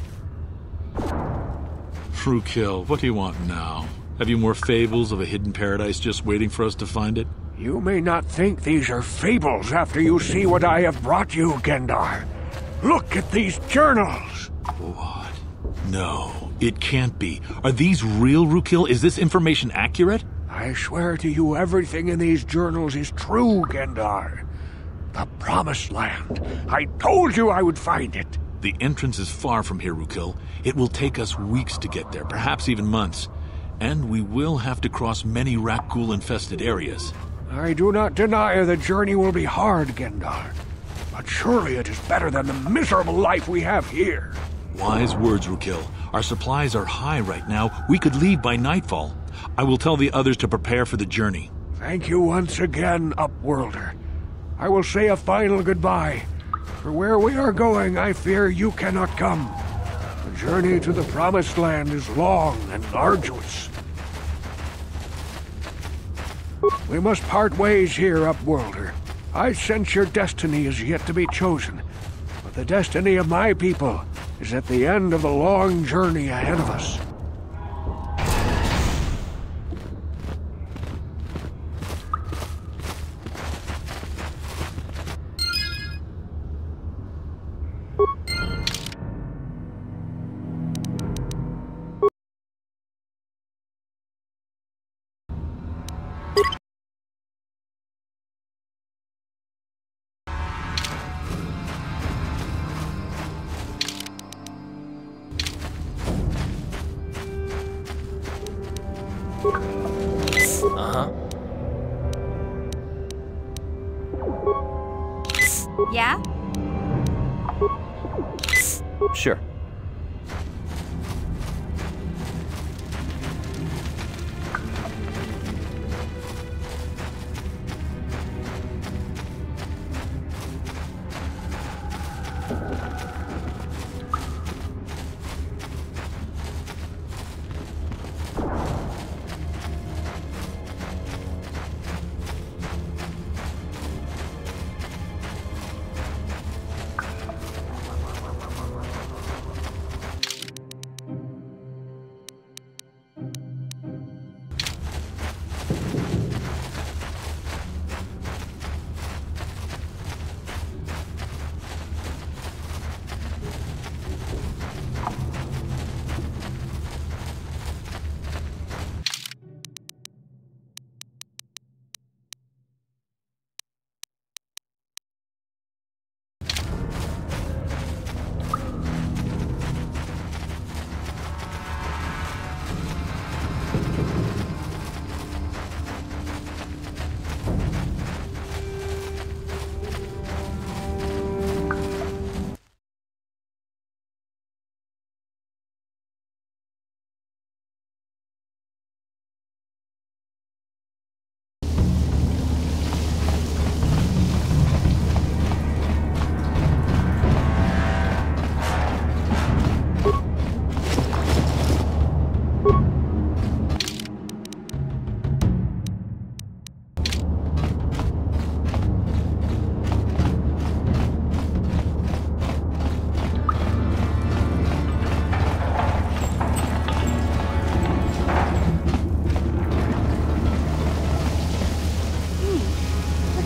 Rukiel, what do you want now? Have you more fables of a hidden paradise just waiting for us to find it? You may not think these are fables after you see what I have brought you, Gendar. Look at these journals! What? No, it can't be. Are these real, Rukiel? Is this information accurate? I swear to you everything in these journals is true, Gendar. The Promised Land. I told you I would find it. The entrance is far from here, Rukiel. It will take us weeks to get there, perhaps even months. And we will have to cross many Rakghoul-infested areas. I do not deny the journey will be hard, Gendar. But surely it is better than the miserable life we have here. Wise words, Rukiel. Our supplies are high right now. We could leave by nightfall. I will tell the others to prepare for the journey. Thank you once again, Upworlder. I will say a final goodbye. For where we are going, I fear you cannot come. The journey to the Promised Land is long and arduous. We must part ways here, Upworlder. I sense your destiny is yet to be chosen, but the destiny of my people is at the end of the long journey ahead of us. Yeah? Sure.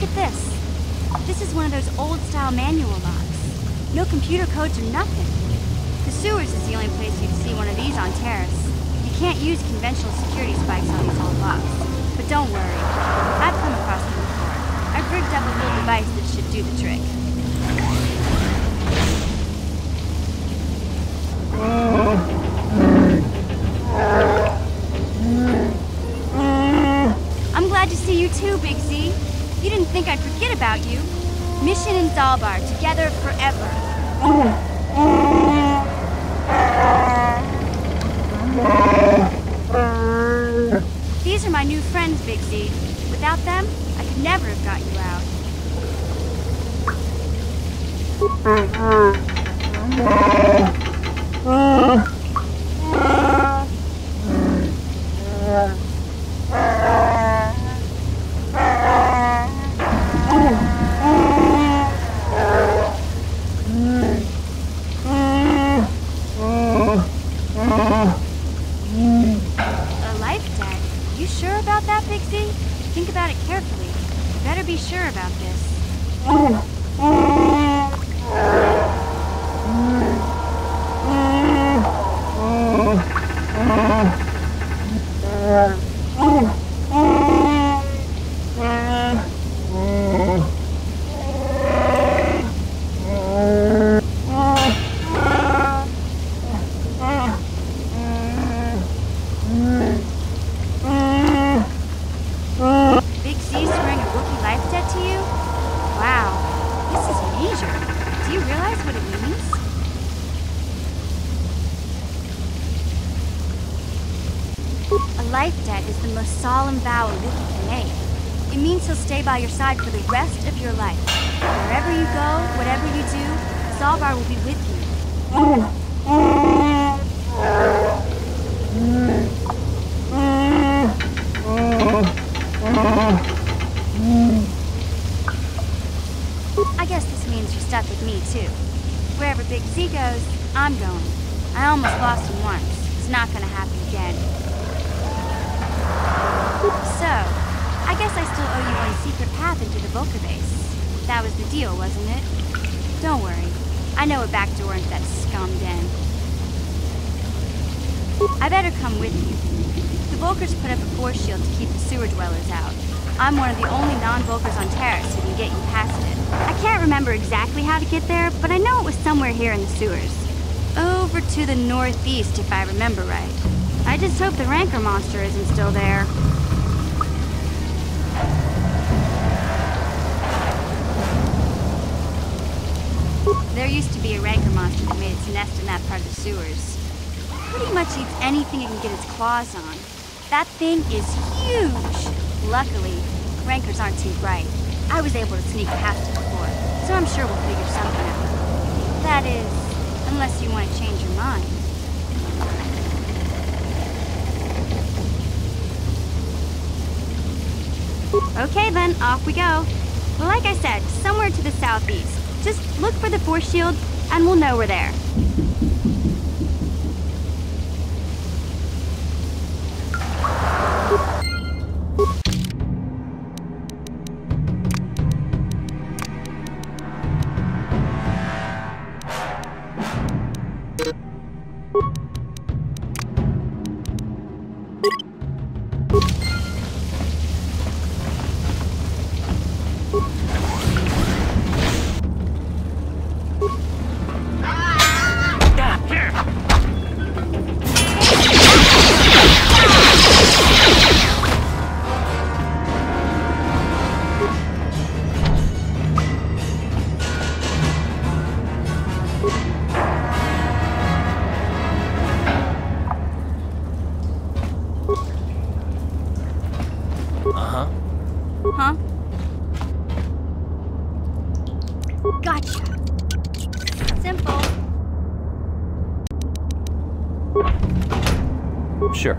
at this. This is one of those old-style manual locks. No computer codes or nothing. The sewers is the only place you'd see one of these on Terrace. You can't use conventional security spikes on these old locks. But don't worry. I've come across them before. I've rigged up a little device that should do the trick. I'm glad to see you too, Big Z. You didn't think I'd forget about you. Mission in Zalbar, together forever. These are my new friends, Big Z. Without them, I could never have got you out. A life debt? You sure about that, Big Z? Think about it carefully. You better be sure about this. Big Z's swearing a Wookiee life debt to you? Wow, this is major. Do you realize what it means? A life debt is the most solemn vow a Wookiee can make. It means he'll stay by your side for the rest of your life. Wherever you go, whatever you do, Zalbar will be with you. I guess this means you're stuck with me, too. Wherever Big Z goes, I'm going. I almost lost him once. It's not gonna happen again. So, I guess I still owe you one secret path into the Volker base. That was the deal, wasn't it? Don't worry. I know a back door into that scum den. I better come with you. The Volkers put up a force shield to keep the sewer dwellers out. I'm one of the only non-Volkers on Terrace who can get you past it. I can't remember exactly how to get there, but I know it was somewhere here in the sewers. Over to the northeast, if I remember right. I just hope the Rancor monster isn't still there. There used to be a Rancor monster that made its nest in that part of the sewers. Pretty much eats anything it can get its claws on. That thing is huge! Luckily, Rancors aren't too bright. I was able to sneak past it before, so I'm sure we'll figure something out. That is, unless you want to change your mind. Okay then, off we go. Well, like I said, somewhere to the southeast. Just look for the force shield, and we'll know we're there. Huh? Gotcha. Simple. Sure.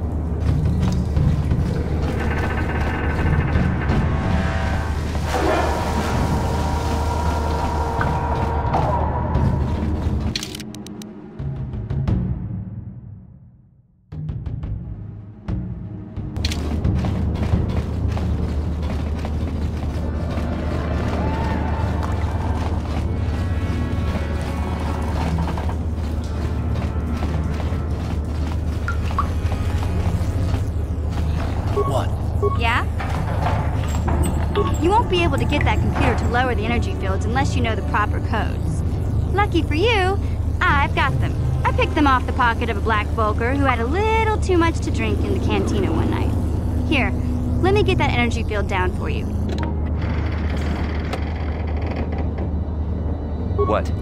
able to get that computer to lower the energy fields unless you know the proper codes. Lucky for you, I've got them. I picked them off the pocket of a black Volker who had a little too much to drink in the cantina one night. Here, let me get that energy field down for you. What?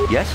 Yes?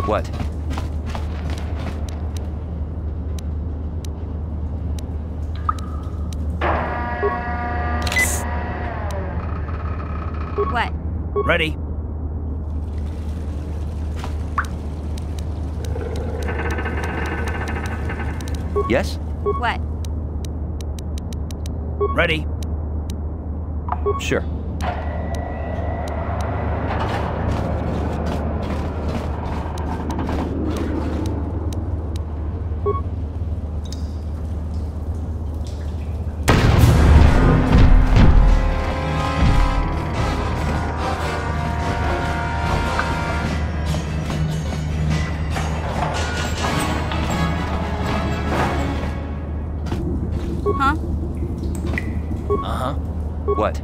What? What? Ready. Yes? What? Ready. Sure. Huh? Uh-huh. What?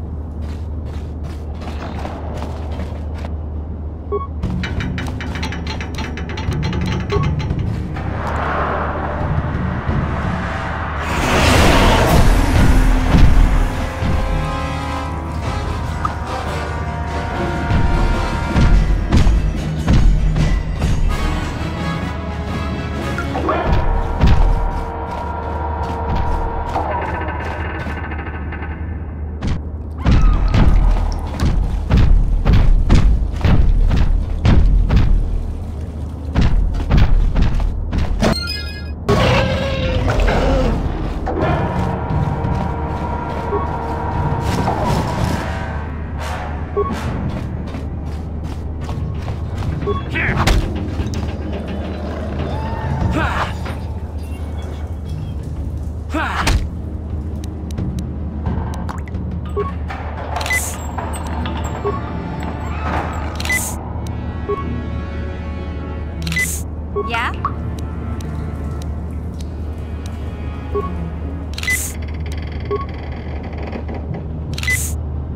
Yeah?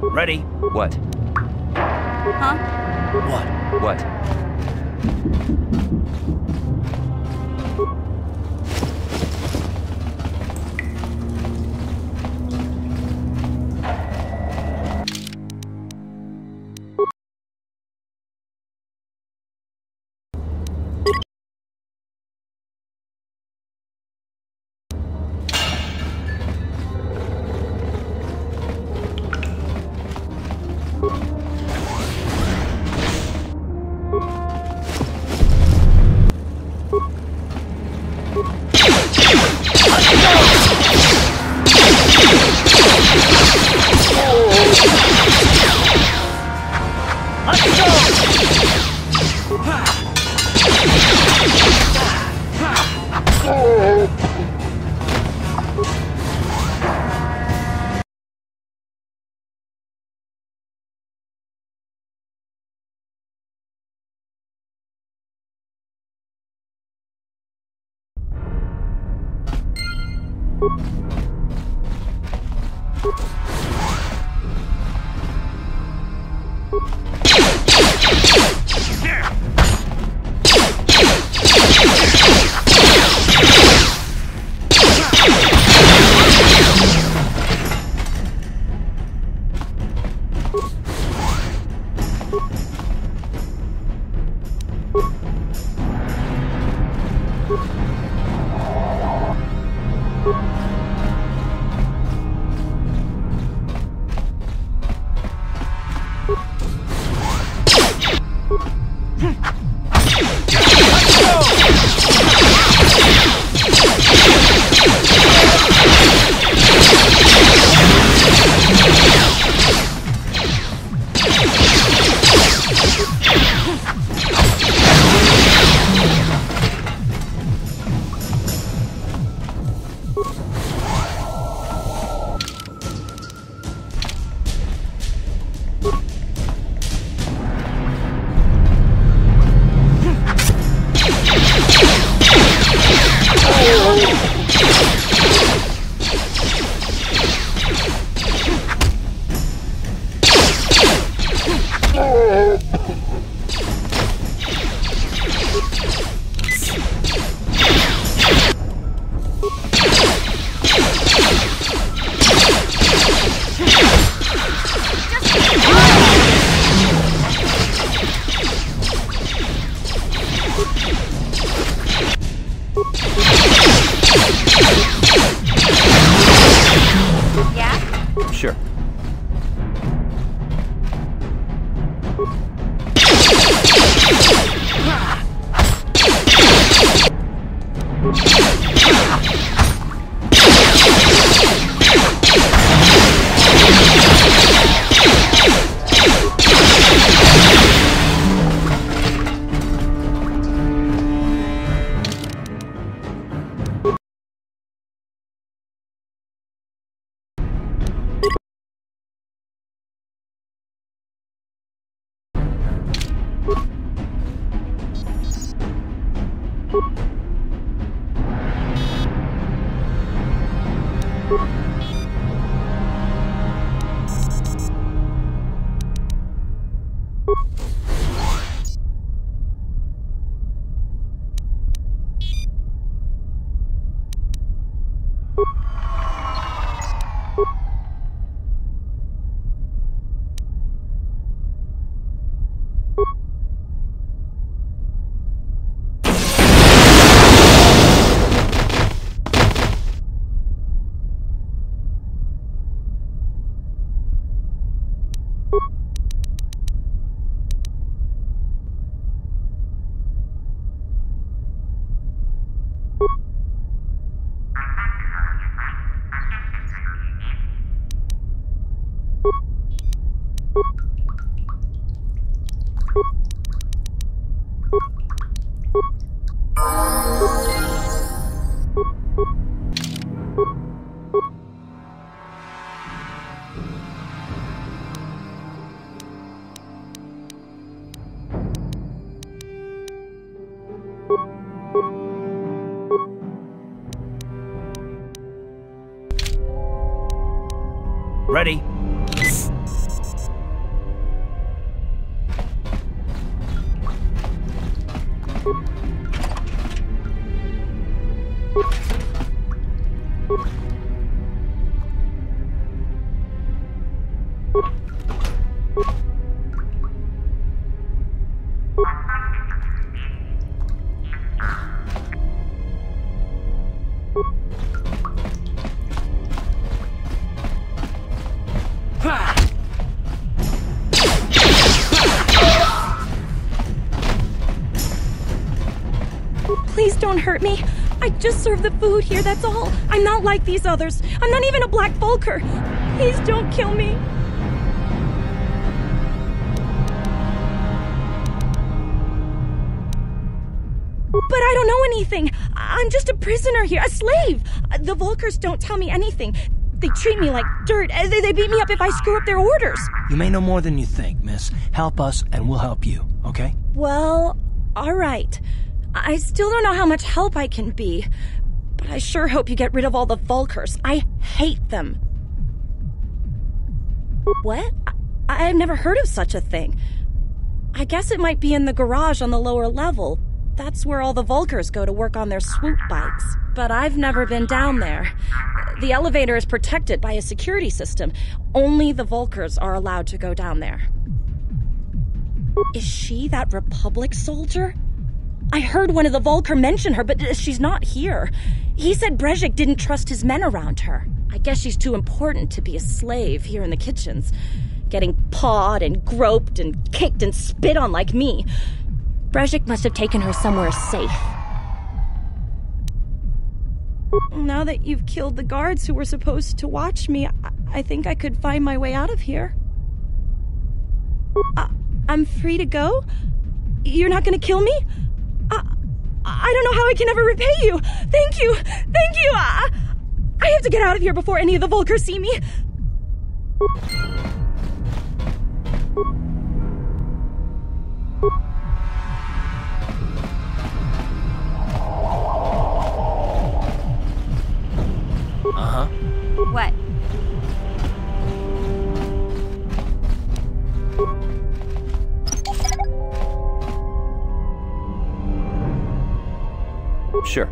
Ready? What? Huh? What? What? Yeah? Sure. Ready. Please don't hurt me. I just serve the food here, that's all. I'm not like these others. I'm not even a Black Vulker. Please don't kill me. But I don't know anything. I'm just a prisoner here, a slave. The Vulkers don't tell me anything. They treat me like dirt. They beat me up if I screw up their orders. You may know more than you think, miss. Help us and we'll help you, okay? Well, all right. I still don't know how much help I can be, but I sure hope you get rid of all the Vulkers. I hate them. What? I've never heard of such a thing. I guess it might be in the garage on the lower level. That's where all the Vulkers go to work on their swoop bikes. But I've never been down there. The elevator is protected by a security system. Only the Vulkers are allowed to go down there. Is she that Republic soldier? I heard one of the Vulkar mention her, but she's not here. He said Brejik didn't trust his men around her. I guess she's too important to be a slave here in the kitchens, getting pawed and groped and kicked and spit on like me. Brejik must have taken her somewhere safe. Now that you've killed the guards who were supposed to watch me, I think I could find my way out of here. I'm free to go? You're not gonna kill me? I don't know how I can ever repay you. Thank you. Thank you. I have to get out of here before any of the Vulkars see me. Uh-huh. What? Sure.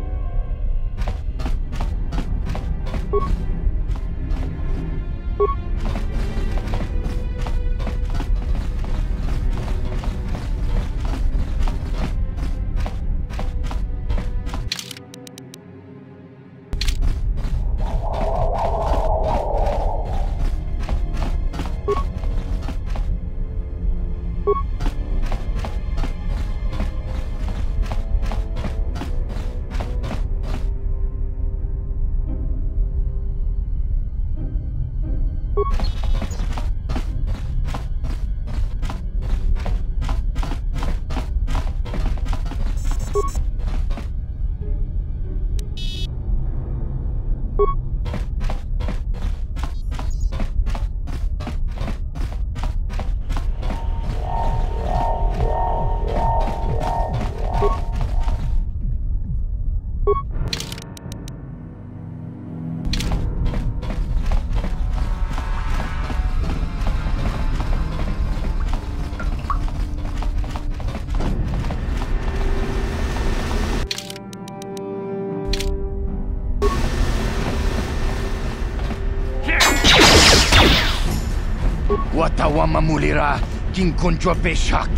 Watawama mulira, kinkonjo beshak.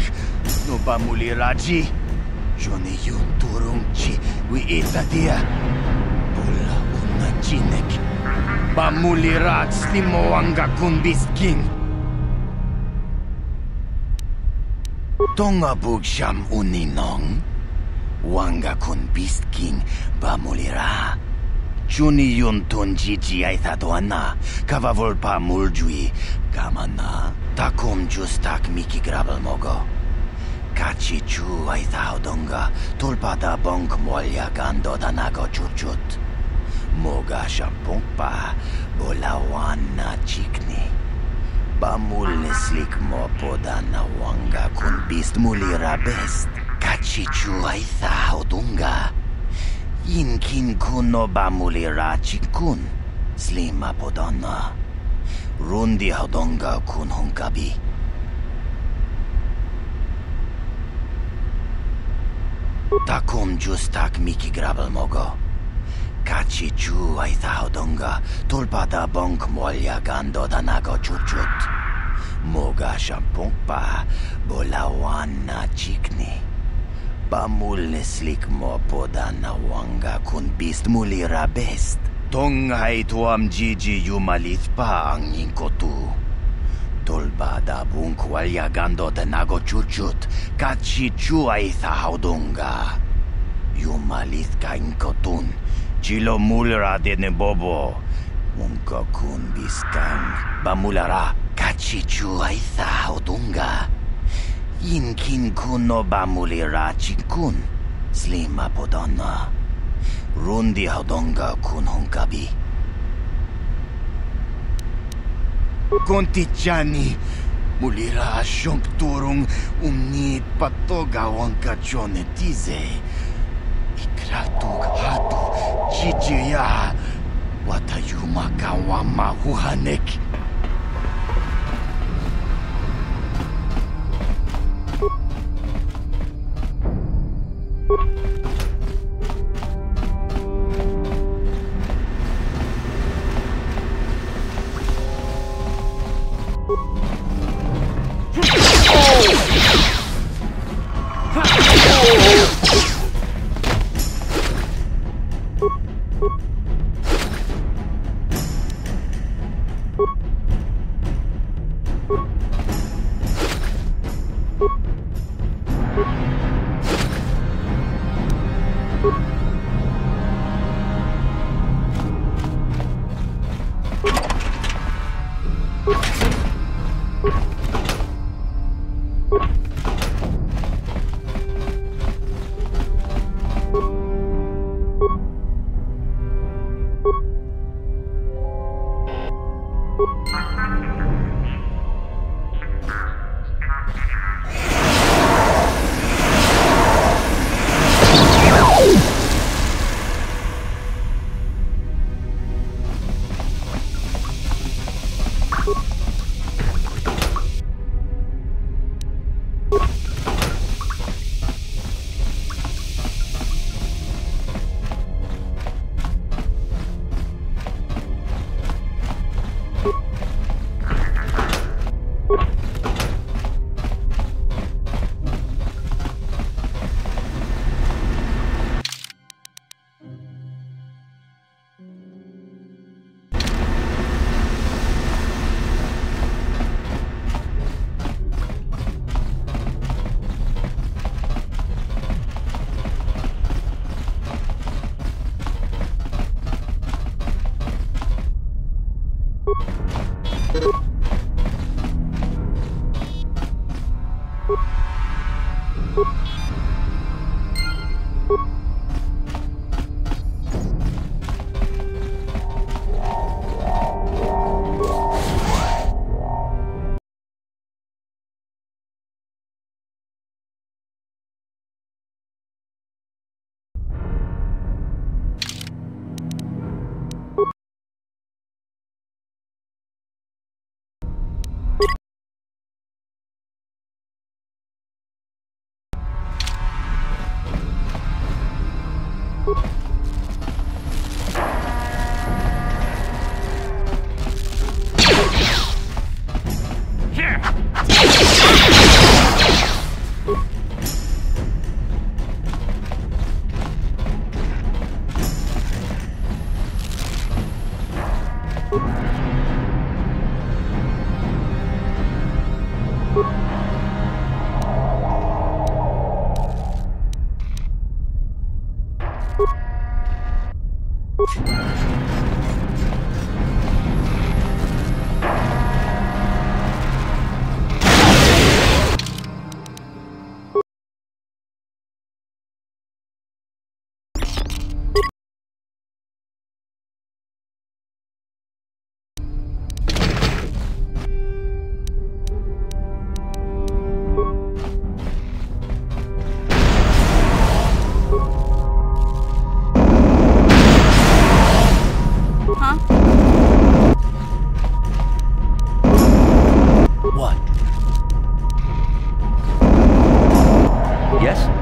No ba muliraji. Joni yun turungchi, we itadia. Bula unajinek. Ba mulirat slimo wanga kunbiskin. Tonga bugsham uninong. Wanga kunbiskin ba mulira. Juni yun tunjiji aithadoana, kavavolpa muljui, gamana, takum justak miki grabel mogo. Kachi chu aithaudonga, tulpada bonk molya gando danago chuchut. Moga shampungpa, bolawana chikni. Bamul neslik mo podana wanga kun bist mulira best. Kachi chu aithaudonga. Inkin kuno bamulira chikun, slima podana. Rundi Hodonga kun hunkabi. Takum justak miki grabel mogo. Kachi chu aitha Hodonga, tulpada bonk molya gando danago chuchut. Moga shampongpa, bolawana chikni. Bamul neslik mo poda na wanga kun bist mulira best. Tongai tuam jiji yumalith pa ang inkotu. Tolbada bunk walya gando de nago chuchut, kachi chuaitha Hodonga. Yumalith ka inkotun, chilo mulra de nebobo. Munko kun biskang, bamulara, kachi chuaitha Hodonga. Inkin kuno bamulira chinkun, slima podonna. Rundi Hodonga kun hunkabi. Kontichani, mulira shonk turung umni patoga wanka chone tize. Ikratuk hatu chichiya, watayuma kawama huhanek. Yes?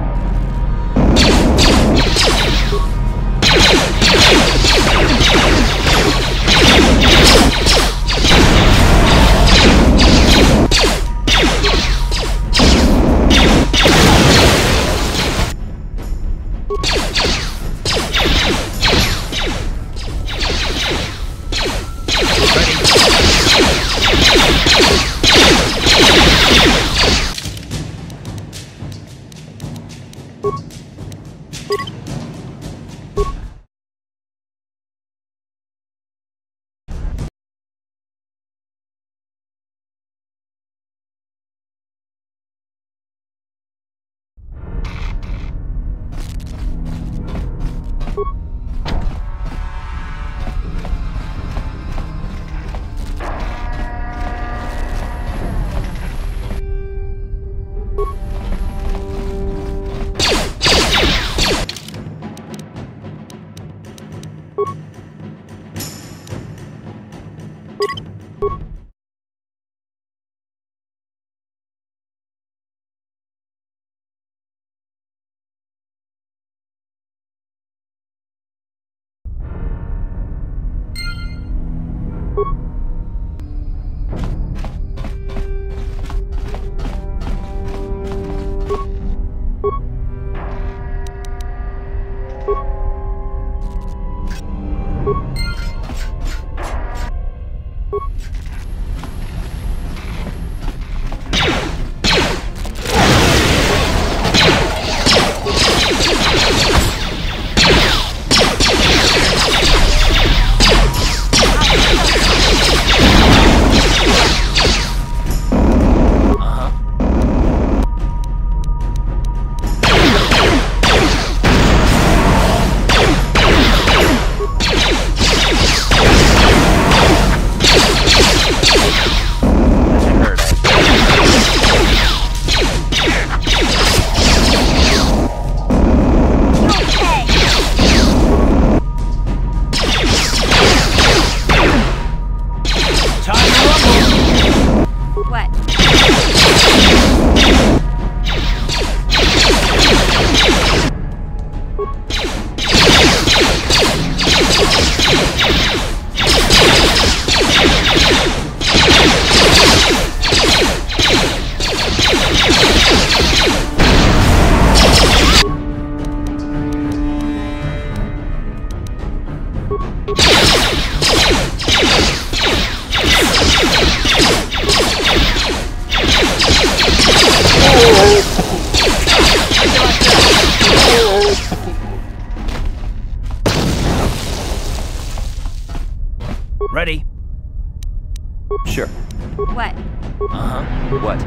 Ready? Sure. What? Uh-huh. What?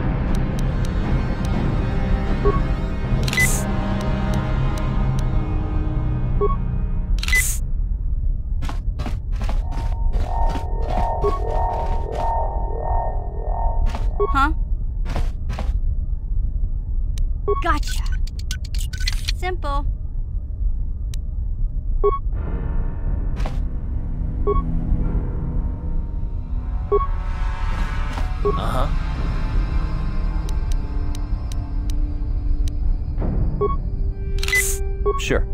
Huh? Gotcha. Simple. Uh-huh. Sure.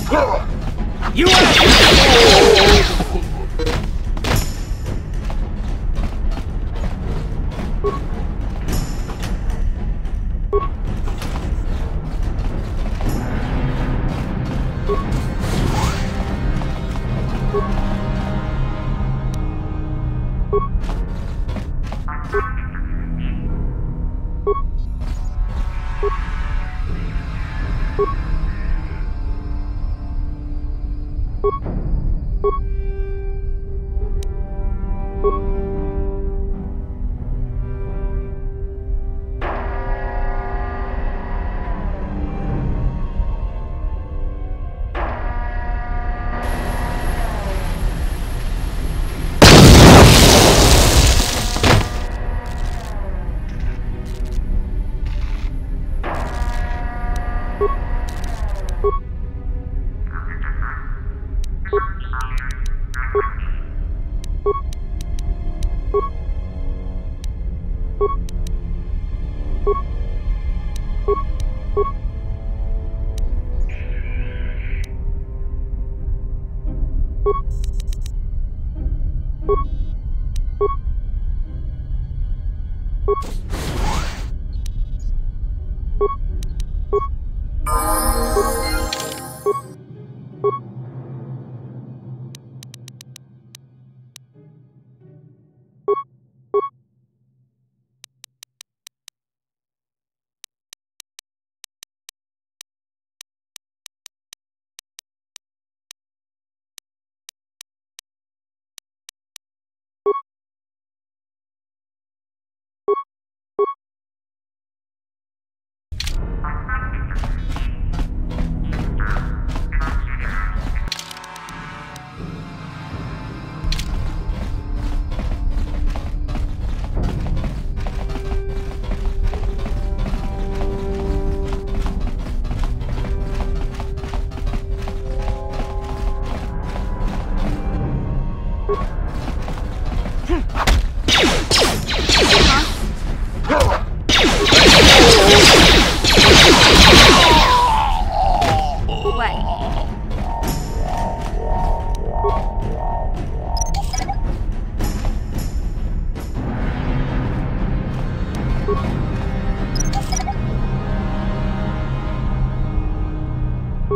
You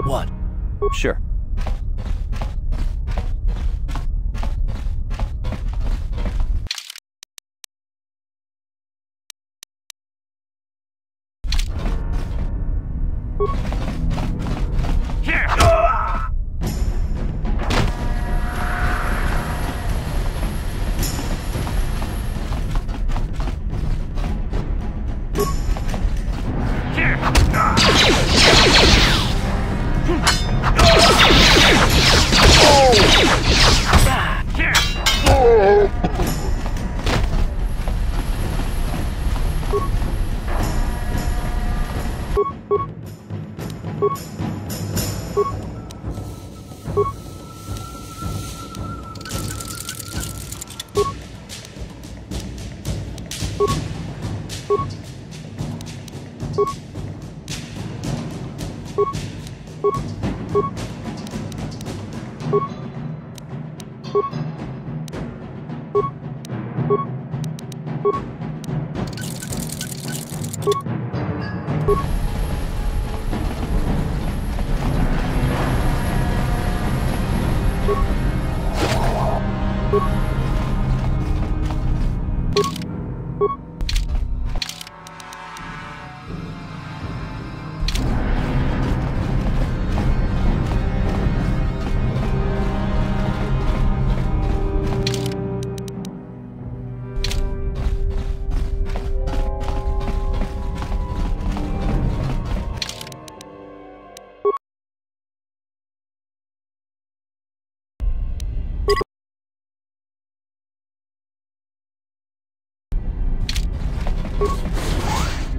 What? Sure.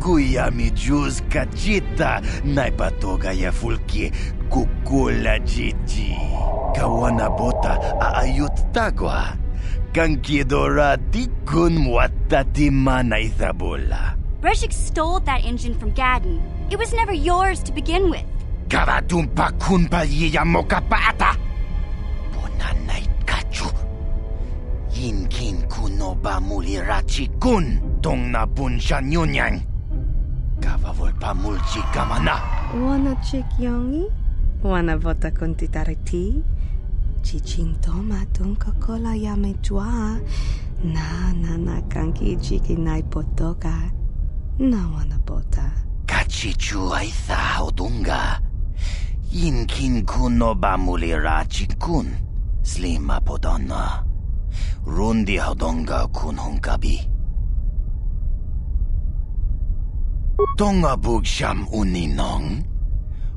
Kuyami juz kachita naipatoga ya fulki kukula jiji. Kawana bota aayut tagwa. Kankidorati kun mwatati mana ithabola. Breshik stole that engine from Gadden. It was never yours to begin with. Kavadumpa kunpa yiya mokapaata. Bonanay kachu. Yinkin kunoba mulirachi kun. Tong na bunshan yunyang. Kavavolpa mulchi kamana. Wana chik yongi? Wana vota kontitariti? Chichintoma tunka kola yame jua. Na kanki chiki nai potoka. Na wana bota. Kachichu aitha hodunga. Yinkin kuno ba mulira chikun. Slima podonna. Rundi hodonga kun hunkabi. Tonga bugsham uninong.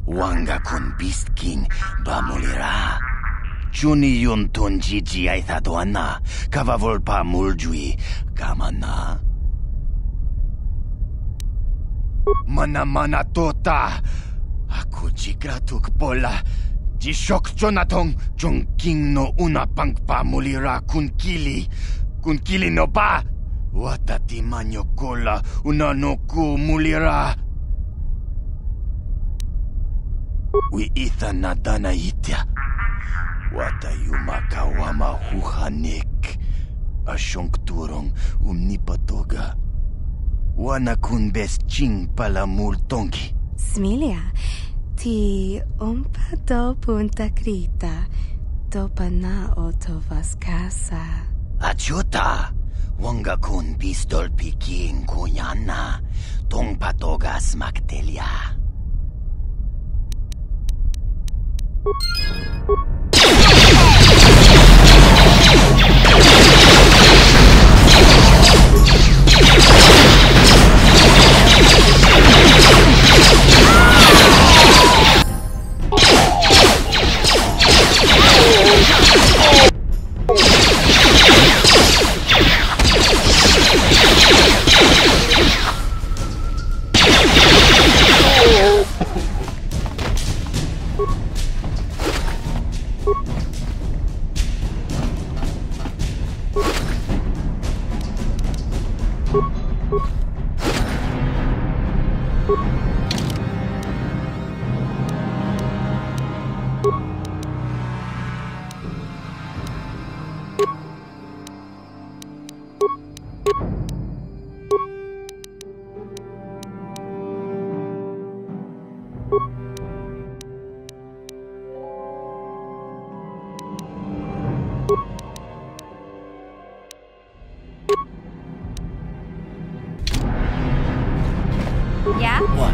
Wanga kun beast king ba mulira. Juni yun tun jiji aitha doana. Kavavolpa muljui kamana. Mana tota. Aku jigratuk bola. Jishok Jonatong jong king no una pangpa mulira kun kili. Kun kili no ba. Watati manyo kola una no ku mulira. Wi itha na dana itya. Wata yumakawama huhanik. Ashonk turong umnipatoga. Wana kun bes ching pala multongi. Smilia, ti umpa do punta krita. Dopa na oto vaskasa. Achuta. Wanga kun pistol piking kunyana. Tong patoga smaktelia. Yeah? What?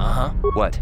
Uh-huh. What?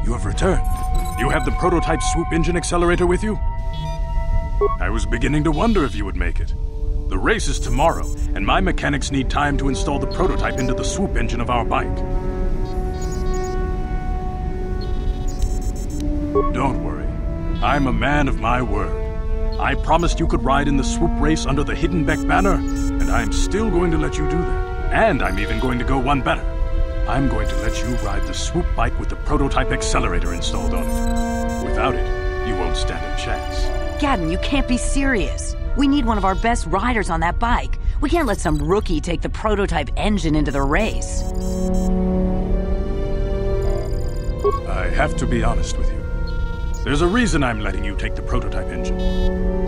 You have returned. You have the prototype swoop engine accelerator with you? I was beginning to wonder if you would make it. The race is tomorrow, and my mechanics need time to install the prototype into the swoop engine of our bike. Don't worry. I'm a man of my word. I promised you could ride in the swoop race under the Hiddenbeck banner, and I'm still going to let you do that. And I'm even going to go one better. I'm going to let you ride the swoop bike with the prototype accelerator installed on it. Without it, you won't stand a chance. Gaddon, you can't be serious. We need one of our best riders on that bike. We can't let some rookie take the prototype engine into the race. I have to be honest with you. There's a reason I'm letting you take the prototype engine.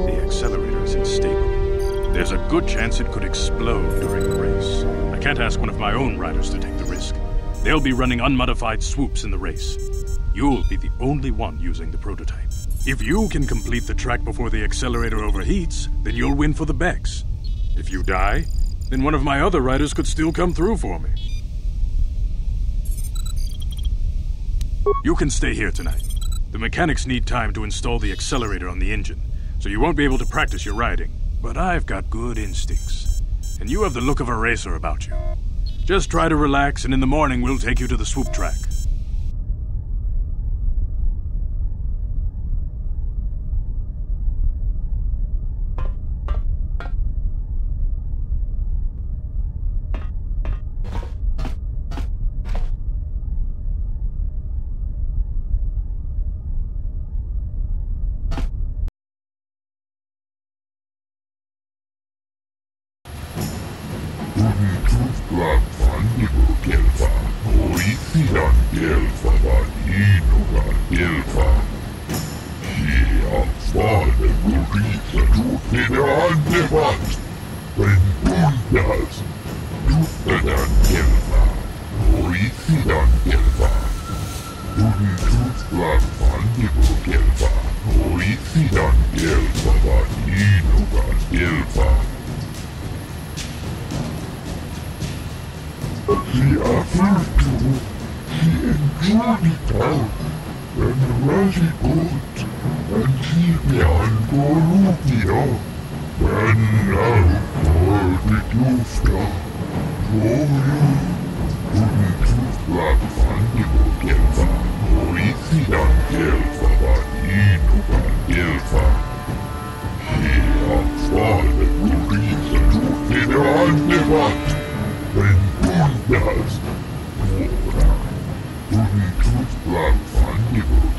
The accelerator is unstable. There's a good chance it could explode during the race. I can't ask one of my own riders to take the risk. They'll be running unmodified swoops in the race. You'll be the only one using the prototype. If you can complete the track before the accelerator overheats, then you'll win for the Becks. If you die, then one of my other riders could still come through for me. You can stay here tonight. The mechanics need time to install the accelerator on the engine, so you won't be able to practice your riding. But I've got good instincts, and you have the look of a racer about you. Just try to relax, and in the morning we'll take you to the swoop track.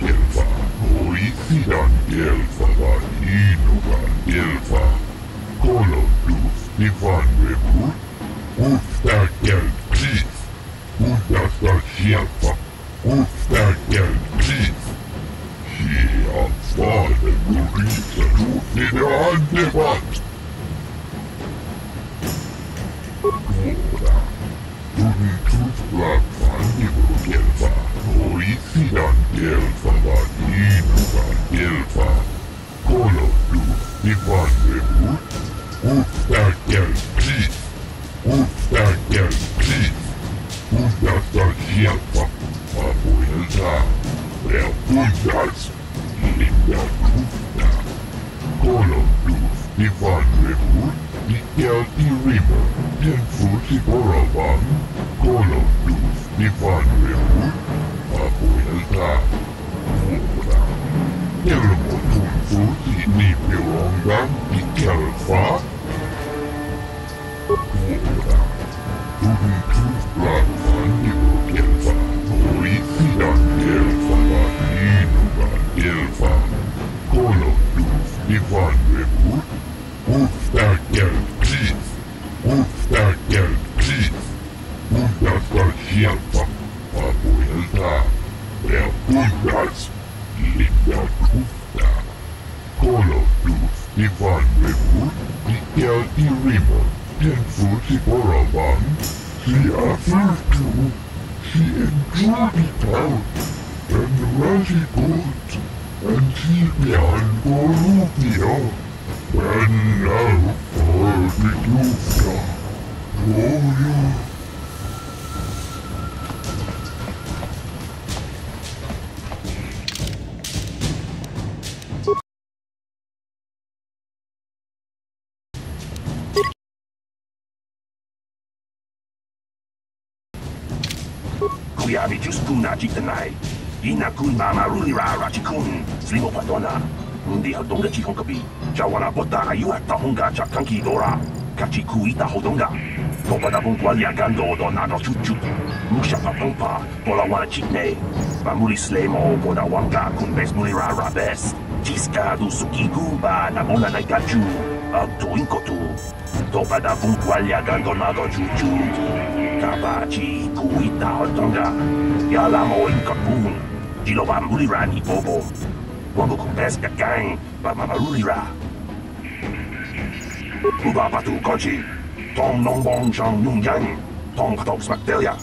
Gelfa. Oisidan Delfa van Inugan Delfa. Kolodus Ivan Revur. Uftakal Kris. Undasta Sjelfa. Uftakal Kris. Hier Fader Lurisa Nide Andevat. Dora. Unitus Blackfan Ivogelfa. Oisidan Delfa van Inugan Delfa. Kolodus Ivan Revur. Uftakal Kris. Uftakal Kris. Undasta Sjelfa. Abuelta. Puntas. Linda Kufna. Kolodus Ivan Revur. Mikel I River. Tenfusi Boravan. Kolodus Ivan Revur. Abuelta. Vora. Elmo Tunfusi Nipilongan Mikel Fa. Vora. Unitus Blackfan Ivogelfa. Oisidan Delfa van Inugan Delfa. Kolodus Ivan Revur. Uftakal Kris. Uftakal Kris. Undasta Sjelfa. Abuelta. Puntas. Linda Kufna. Kolodus Ivan Revur. Mikel I River. Tenfusi Boravan. She aftertu. She enjoyed it out. And Rashi good. And she behind Gorupia. And now for the Lufta. Oh, yeah. Kuyabi Juskuna Jitanai. Inakun Mama Rulira Rachikun. Slimo Padona. Undi Hodonga Chikonkabi. Jawana Bota Ayuata Honga Chakanki Dora. Kachikuita Hodonga. Topada Bunqualia Gando Donado Chuchu. Musha Papompa. Polawana Chikne. Bamuli Slemo Boda Wanga Kunbes Mulira Rabes. Chiska du Suki Gumba Namona Naikachu. Abtuinkotu. Topada Bunqualia Gando Nado Chuchu. Kabachi Kuita Hodonga. Yalamo Inkapun. Jiloba Mulira ni Bobo. Wango Kumbeska Gang. Bama Rulira. Uba Batu Kochi. Tong Nong Bong Chang Nung Yang. Tong Patok Smakdelia.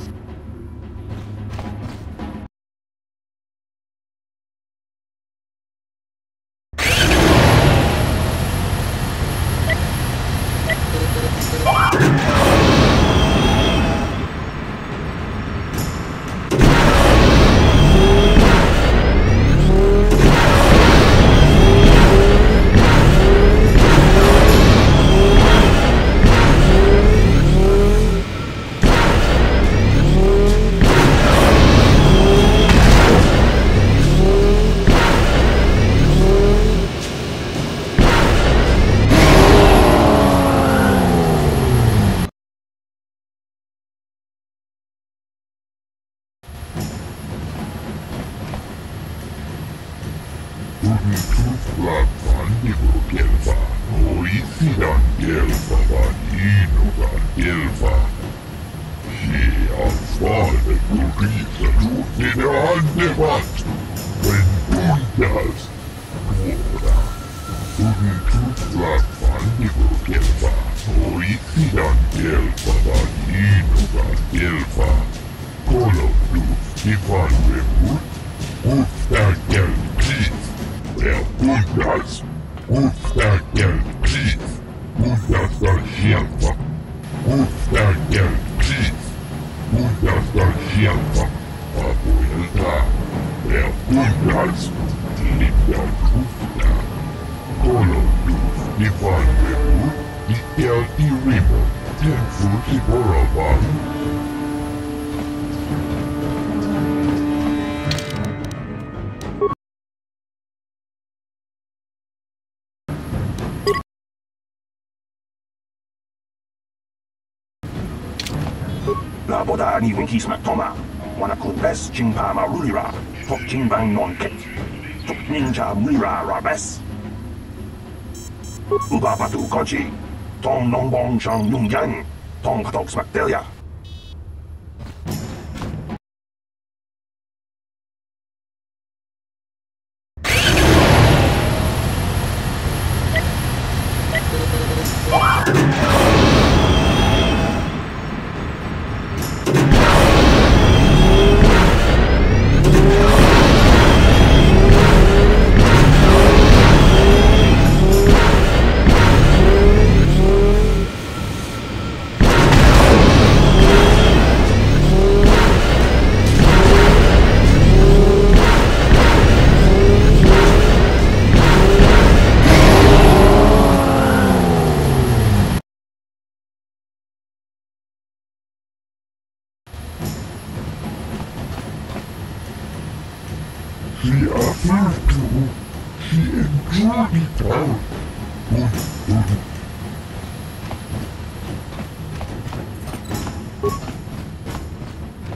Unitus Blackfan Ivogelfa. Oisidan Delfa van Inugan Delfa. Hier Fader Lurisa Nide Andevat. En Puntas. Dora. Unitus Blackfan Ivogelfa. Oisidan Delfa van Inugan Delfa. Kolodus Ivan Revur. Uftakal Kris. Puntas. Uftakal Kris. Undasta Sjelfa. Uftakal Kris. Undasta Sjelfa. Abuelta. Puntas. Linda Kufna. Kolodus Ivan Revur. Mikel I River. Tenfusi Boravan. La Boda ni Winky Smack Toma. Wanna Kumpes Chingpa Marulira. Tok Chingbang Non Ket. Tok ninja Mulira Rabes. Uba Batu Kochi, Tong Nongbong Shang Nungyan, Tong Patok Smakdelia.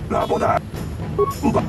La boda. Uba.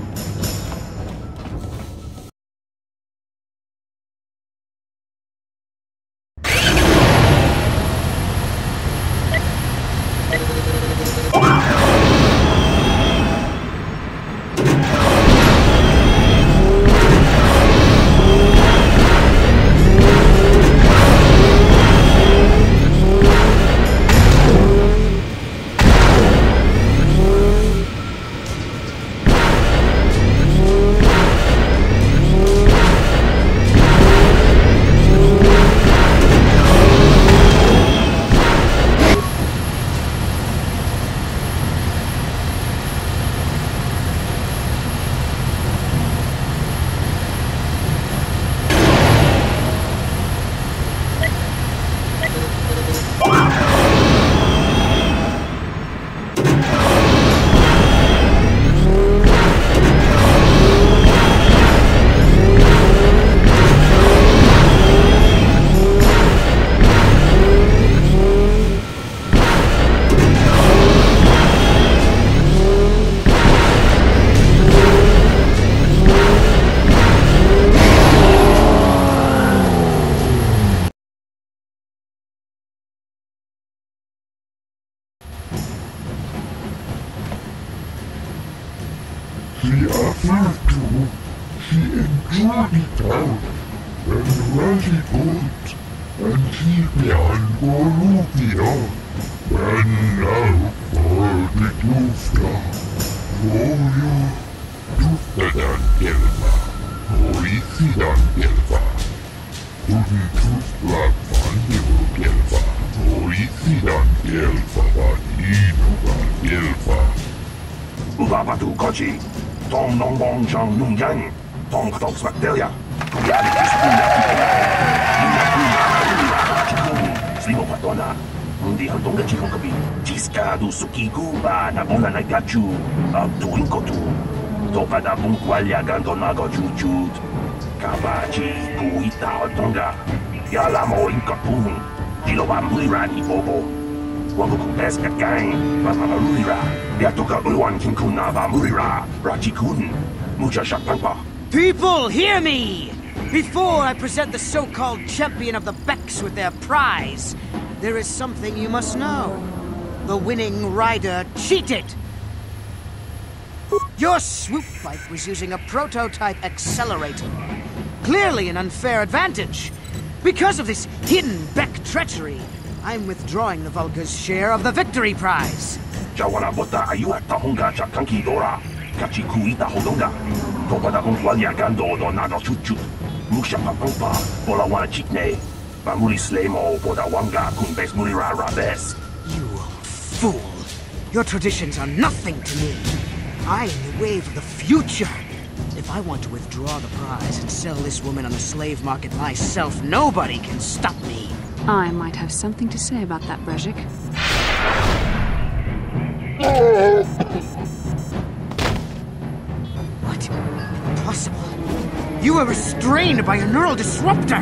Tong Nongbong Shang Nungyan, Tong Patok Smakdelia. Slimo Patona, Mundi Hantong Chikong Kabi, Chiska du Suki Guba, Nabona Nagachu, Abduin Kotu, Topa da Bunkwalya Gandonago Jujut, Kabachi, Kuita Hotonga, Yalamo Inkapun, Jiloba Mulirani Bobo. Wabu kumpes kakang, Mama Mulira, Yatoka Ulwan Kinkuna ba Mulira, Rachikun, Mucha Shapangpa. People, hear me! Before I present the so-called champion of the Becks with their prize, there is something you must know. The winning rider cheated! Your swoop bike was using a prototype accelerator. Clearly an unfair advantage. Because of this hidden Beck treachery, I'm withdrawing the Vulgar's share of the victory prize. Jawana bota ayuata honga chakanki dora. Kachikuita hodonga. Topada unqualia gando do nago chuchu. Musha papampa. Bola wana chikne. Bamuri slemo boda wanga kumbes mulira rabes. You fool. Your traditions are nothing to me. I am the wave of the future. If I want to withdraw the prize and sell this woman on the slave market myself, nobody can stop me. I might have something to say about that, Brejik. What? Impossible. You were restrained by a neural disruptor.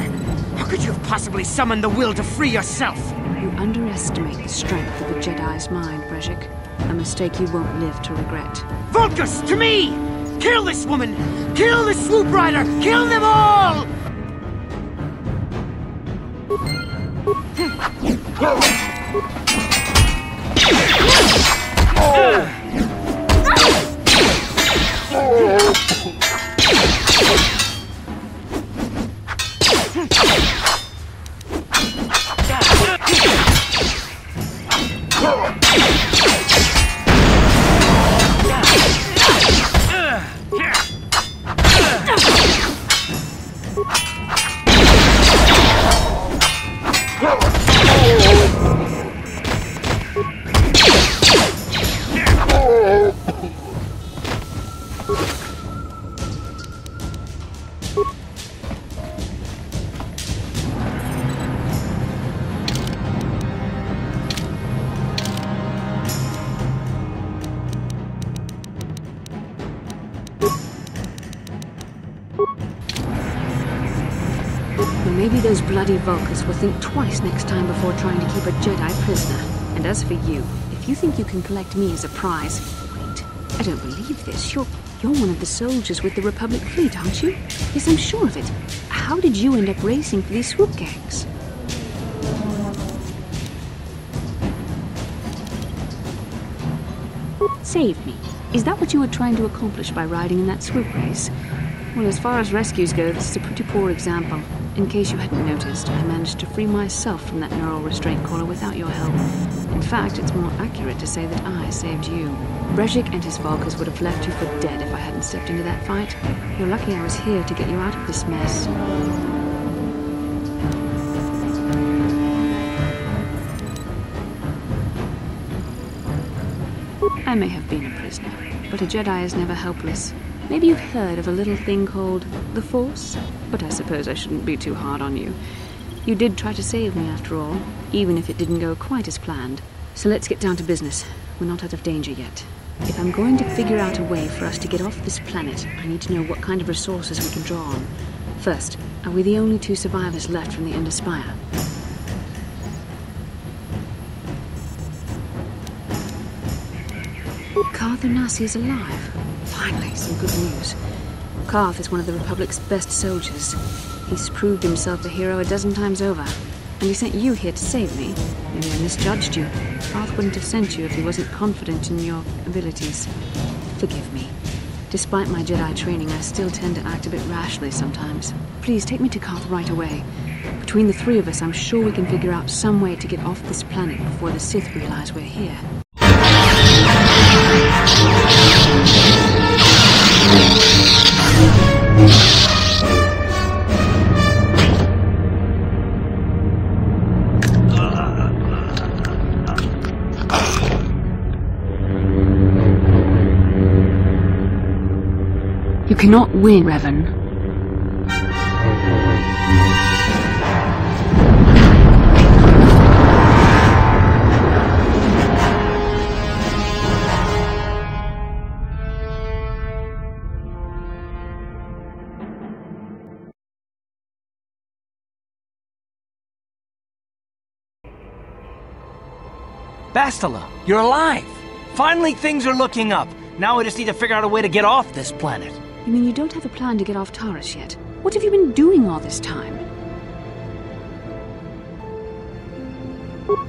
How could you have possibly summoned the will to free yourself? You underestimate the strength of a Jedi's mind, Brejik. A mistake you won't live to regret. Vulgus, to me! Kill this woman! Kill the swoop rider! Kill them all! Maybe those bloody Vulkars will think twice next time before trying to keep a Jedi prisoner. And as for you, if you think you can collect me as a prize... Wait, I don't believe this. You're one of the soldiers with the Republic fleet, aren't you? Yes, I'm sure of it. How did you end up racing for these swoop gangs? Save me. Is that what you were trying to accomplish by riding in that swoop race? Well, as far as rescues go, this is a pretty poor example. In case you hadn't noticed, I managed to free myself from that neural restraint collar without your help. In fact, it's more accurate to say that I saved you. Brejik and his Vulkars would have left you for dead if I hadn't stepped into that fight. You're lucky I was here to get you out of this mess. I may have been a prisoner, but a Jedi is never helpless. Maybe you've heard of a little thing called the Force? But I suppose I shouldn't be too hard on you. You did try to save me after all, even if it didn't go quite as planned. So let's get down to business. We're not out of danger yet. If I'm going to figure out a way for us to get off this planet, I need to know what kind of resources we can draw on. First, are we the only two survivors left from the Ender Spire? Carth Onasi is alive. Finally, some good news. Carth is one of the Republic's best soldiers. He's proved himself a hero a dozen times over. And he sent you here to save me. Maybe I misjudged you. Carth wouldn't have sent you if he wasn't confident in your abilities. Forgive me. Despite my Jedi training, I still tend to act a bit rashly sometimes. Please, take me to Carth right away. Between the three of us, I'm sure we can figure out some way to get off this planet before the Sith realize we're here. You cannot win, Revan. Bastila, you're alive! Finally, things are looking up. Now we just need to figure out a way to get off this planet. You mean you don't have a plan to get off Taris yet? What have you been doing all this time?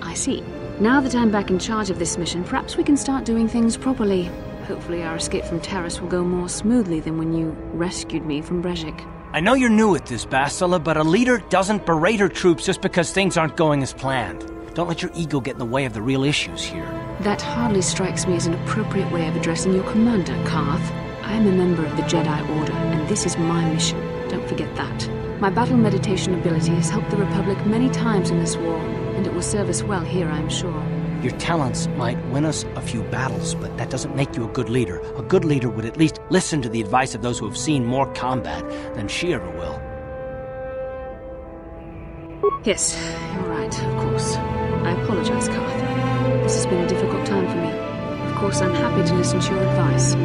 I see. Now that I'm back in charge of this mission, perhaps we can start doing things properly. Hopefully our escape from Taris will go more smoothly than when you rescued me from Brejik. I know you're new at this, Bastila, but a leader doesn't berate her troops just because things aren't going as planned. Don't let your ego get in the way of the real issues here. That hardly strikes me as an appropriate way of addressing your commander, Carth. I am a member of the Jedi Order, and this is my mission. Don't forget that. My battle meditation ability has helped the Republic many times in this war, and it will serve us well here, I'm sure. Your talents might win us a few battles, but that doesn't make you a good leader. A good leader would at least listen to the advice of those who have seen more combat than she ever will. Yes, you're right, of course. I apologize, Carth. This has been a difficult time for me. Of course, I'm happy to listen to your advice.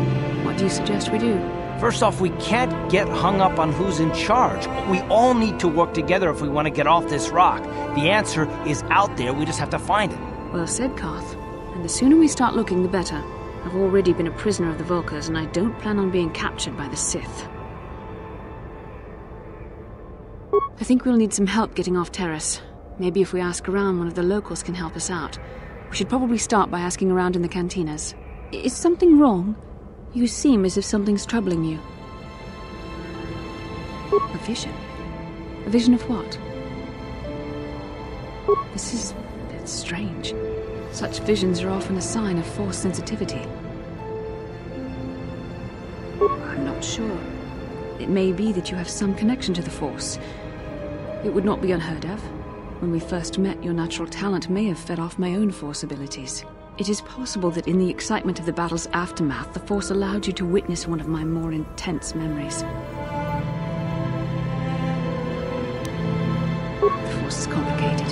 What do you suggest we do? First off, we can't get hung up on who's in charge. We all need to work together if we want to get off this rock. The answer is out there, we just have to find it. Well said, Carth. And the sooner we start looking, the better. I've already been a prisoner of the Vulkars, and I don't plan on being captured by the Sith. I think we'll need some help getting off Taris. Maybe if we ask around, one of the locals can help us out. We should probably start by asking around in the cantinas. Is something wrong? You seem as if something's troubling you. A vision? A vision of what? This is... it's strange. Such visions are often a sign of Force sensitivity. I'm not sure. It may be that you have some connection to the Force. It would not be unheard of. When we first met, your natural talent may have fed off my own Force abilities. It is possible that in the excitement of the battle's aftermath, the Force allowed you to witness one of my more intense memories. The Force is complicated.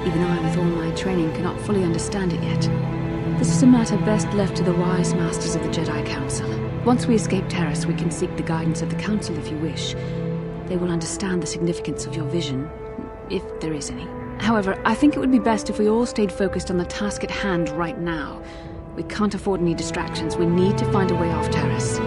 Even I, with all my training, cannot fully understand it yet. This is a matter best left to the wise masters of the Jedi Council. Once we escape Terrace, we can seek the guidance of the Council if you wish. They will understand the significance of your vision, if there is any. However, I think it would be best if we all stayed focused on the task at hand right now. We can't afford any distractions. We need to find a way off Terrace.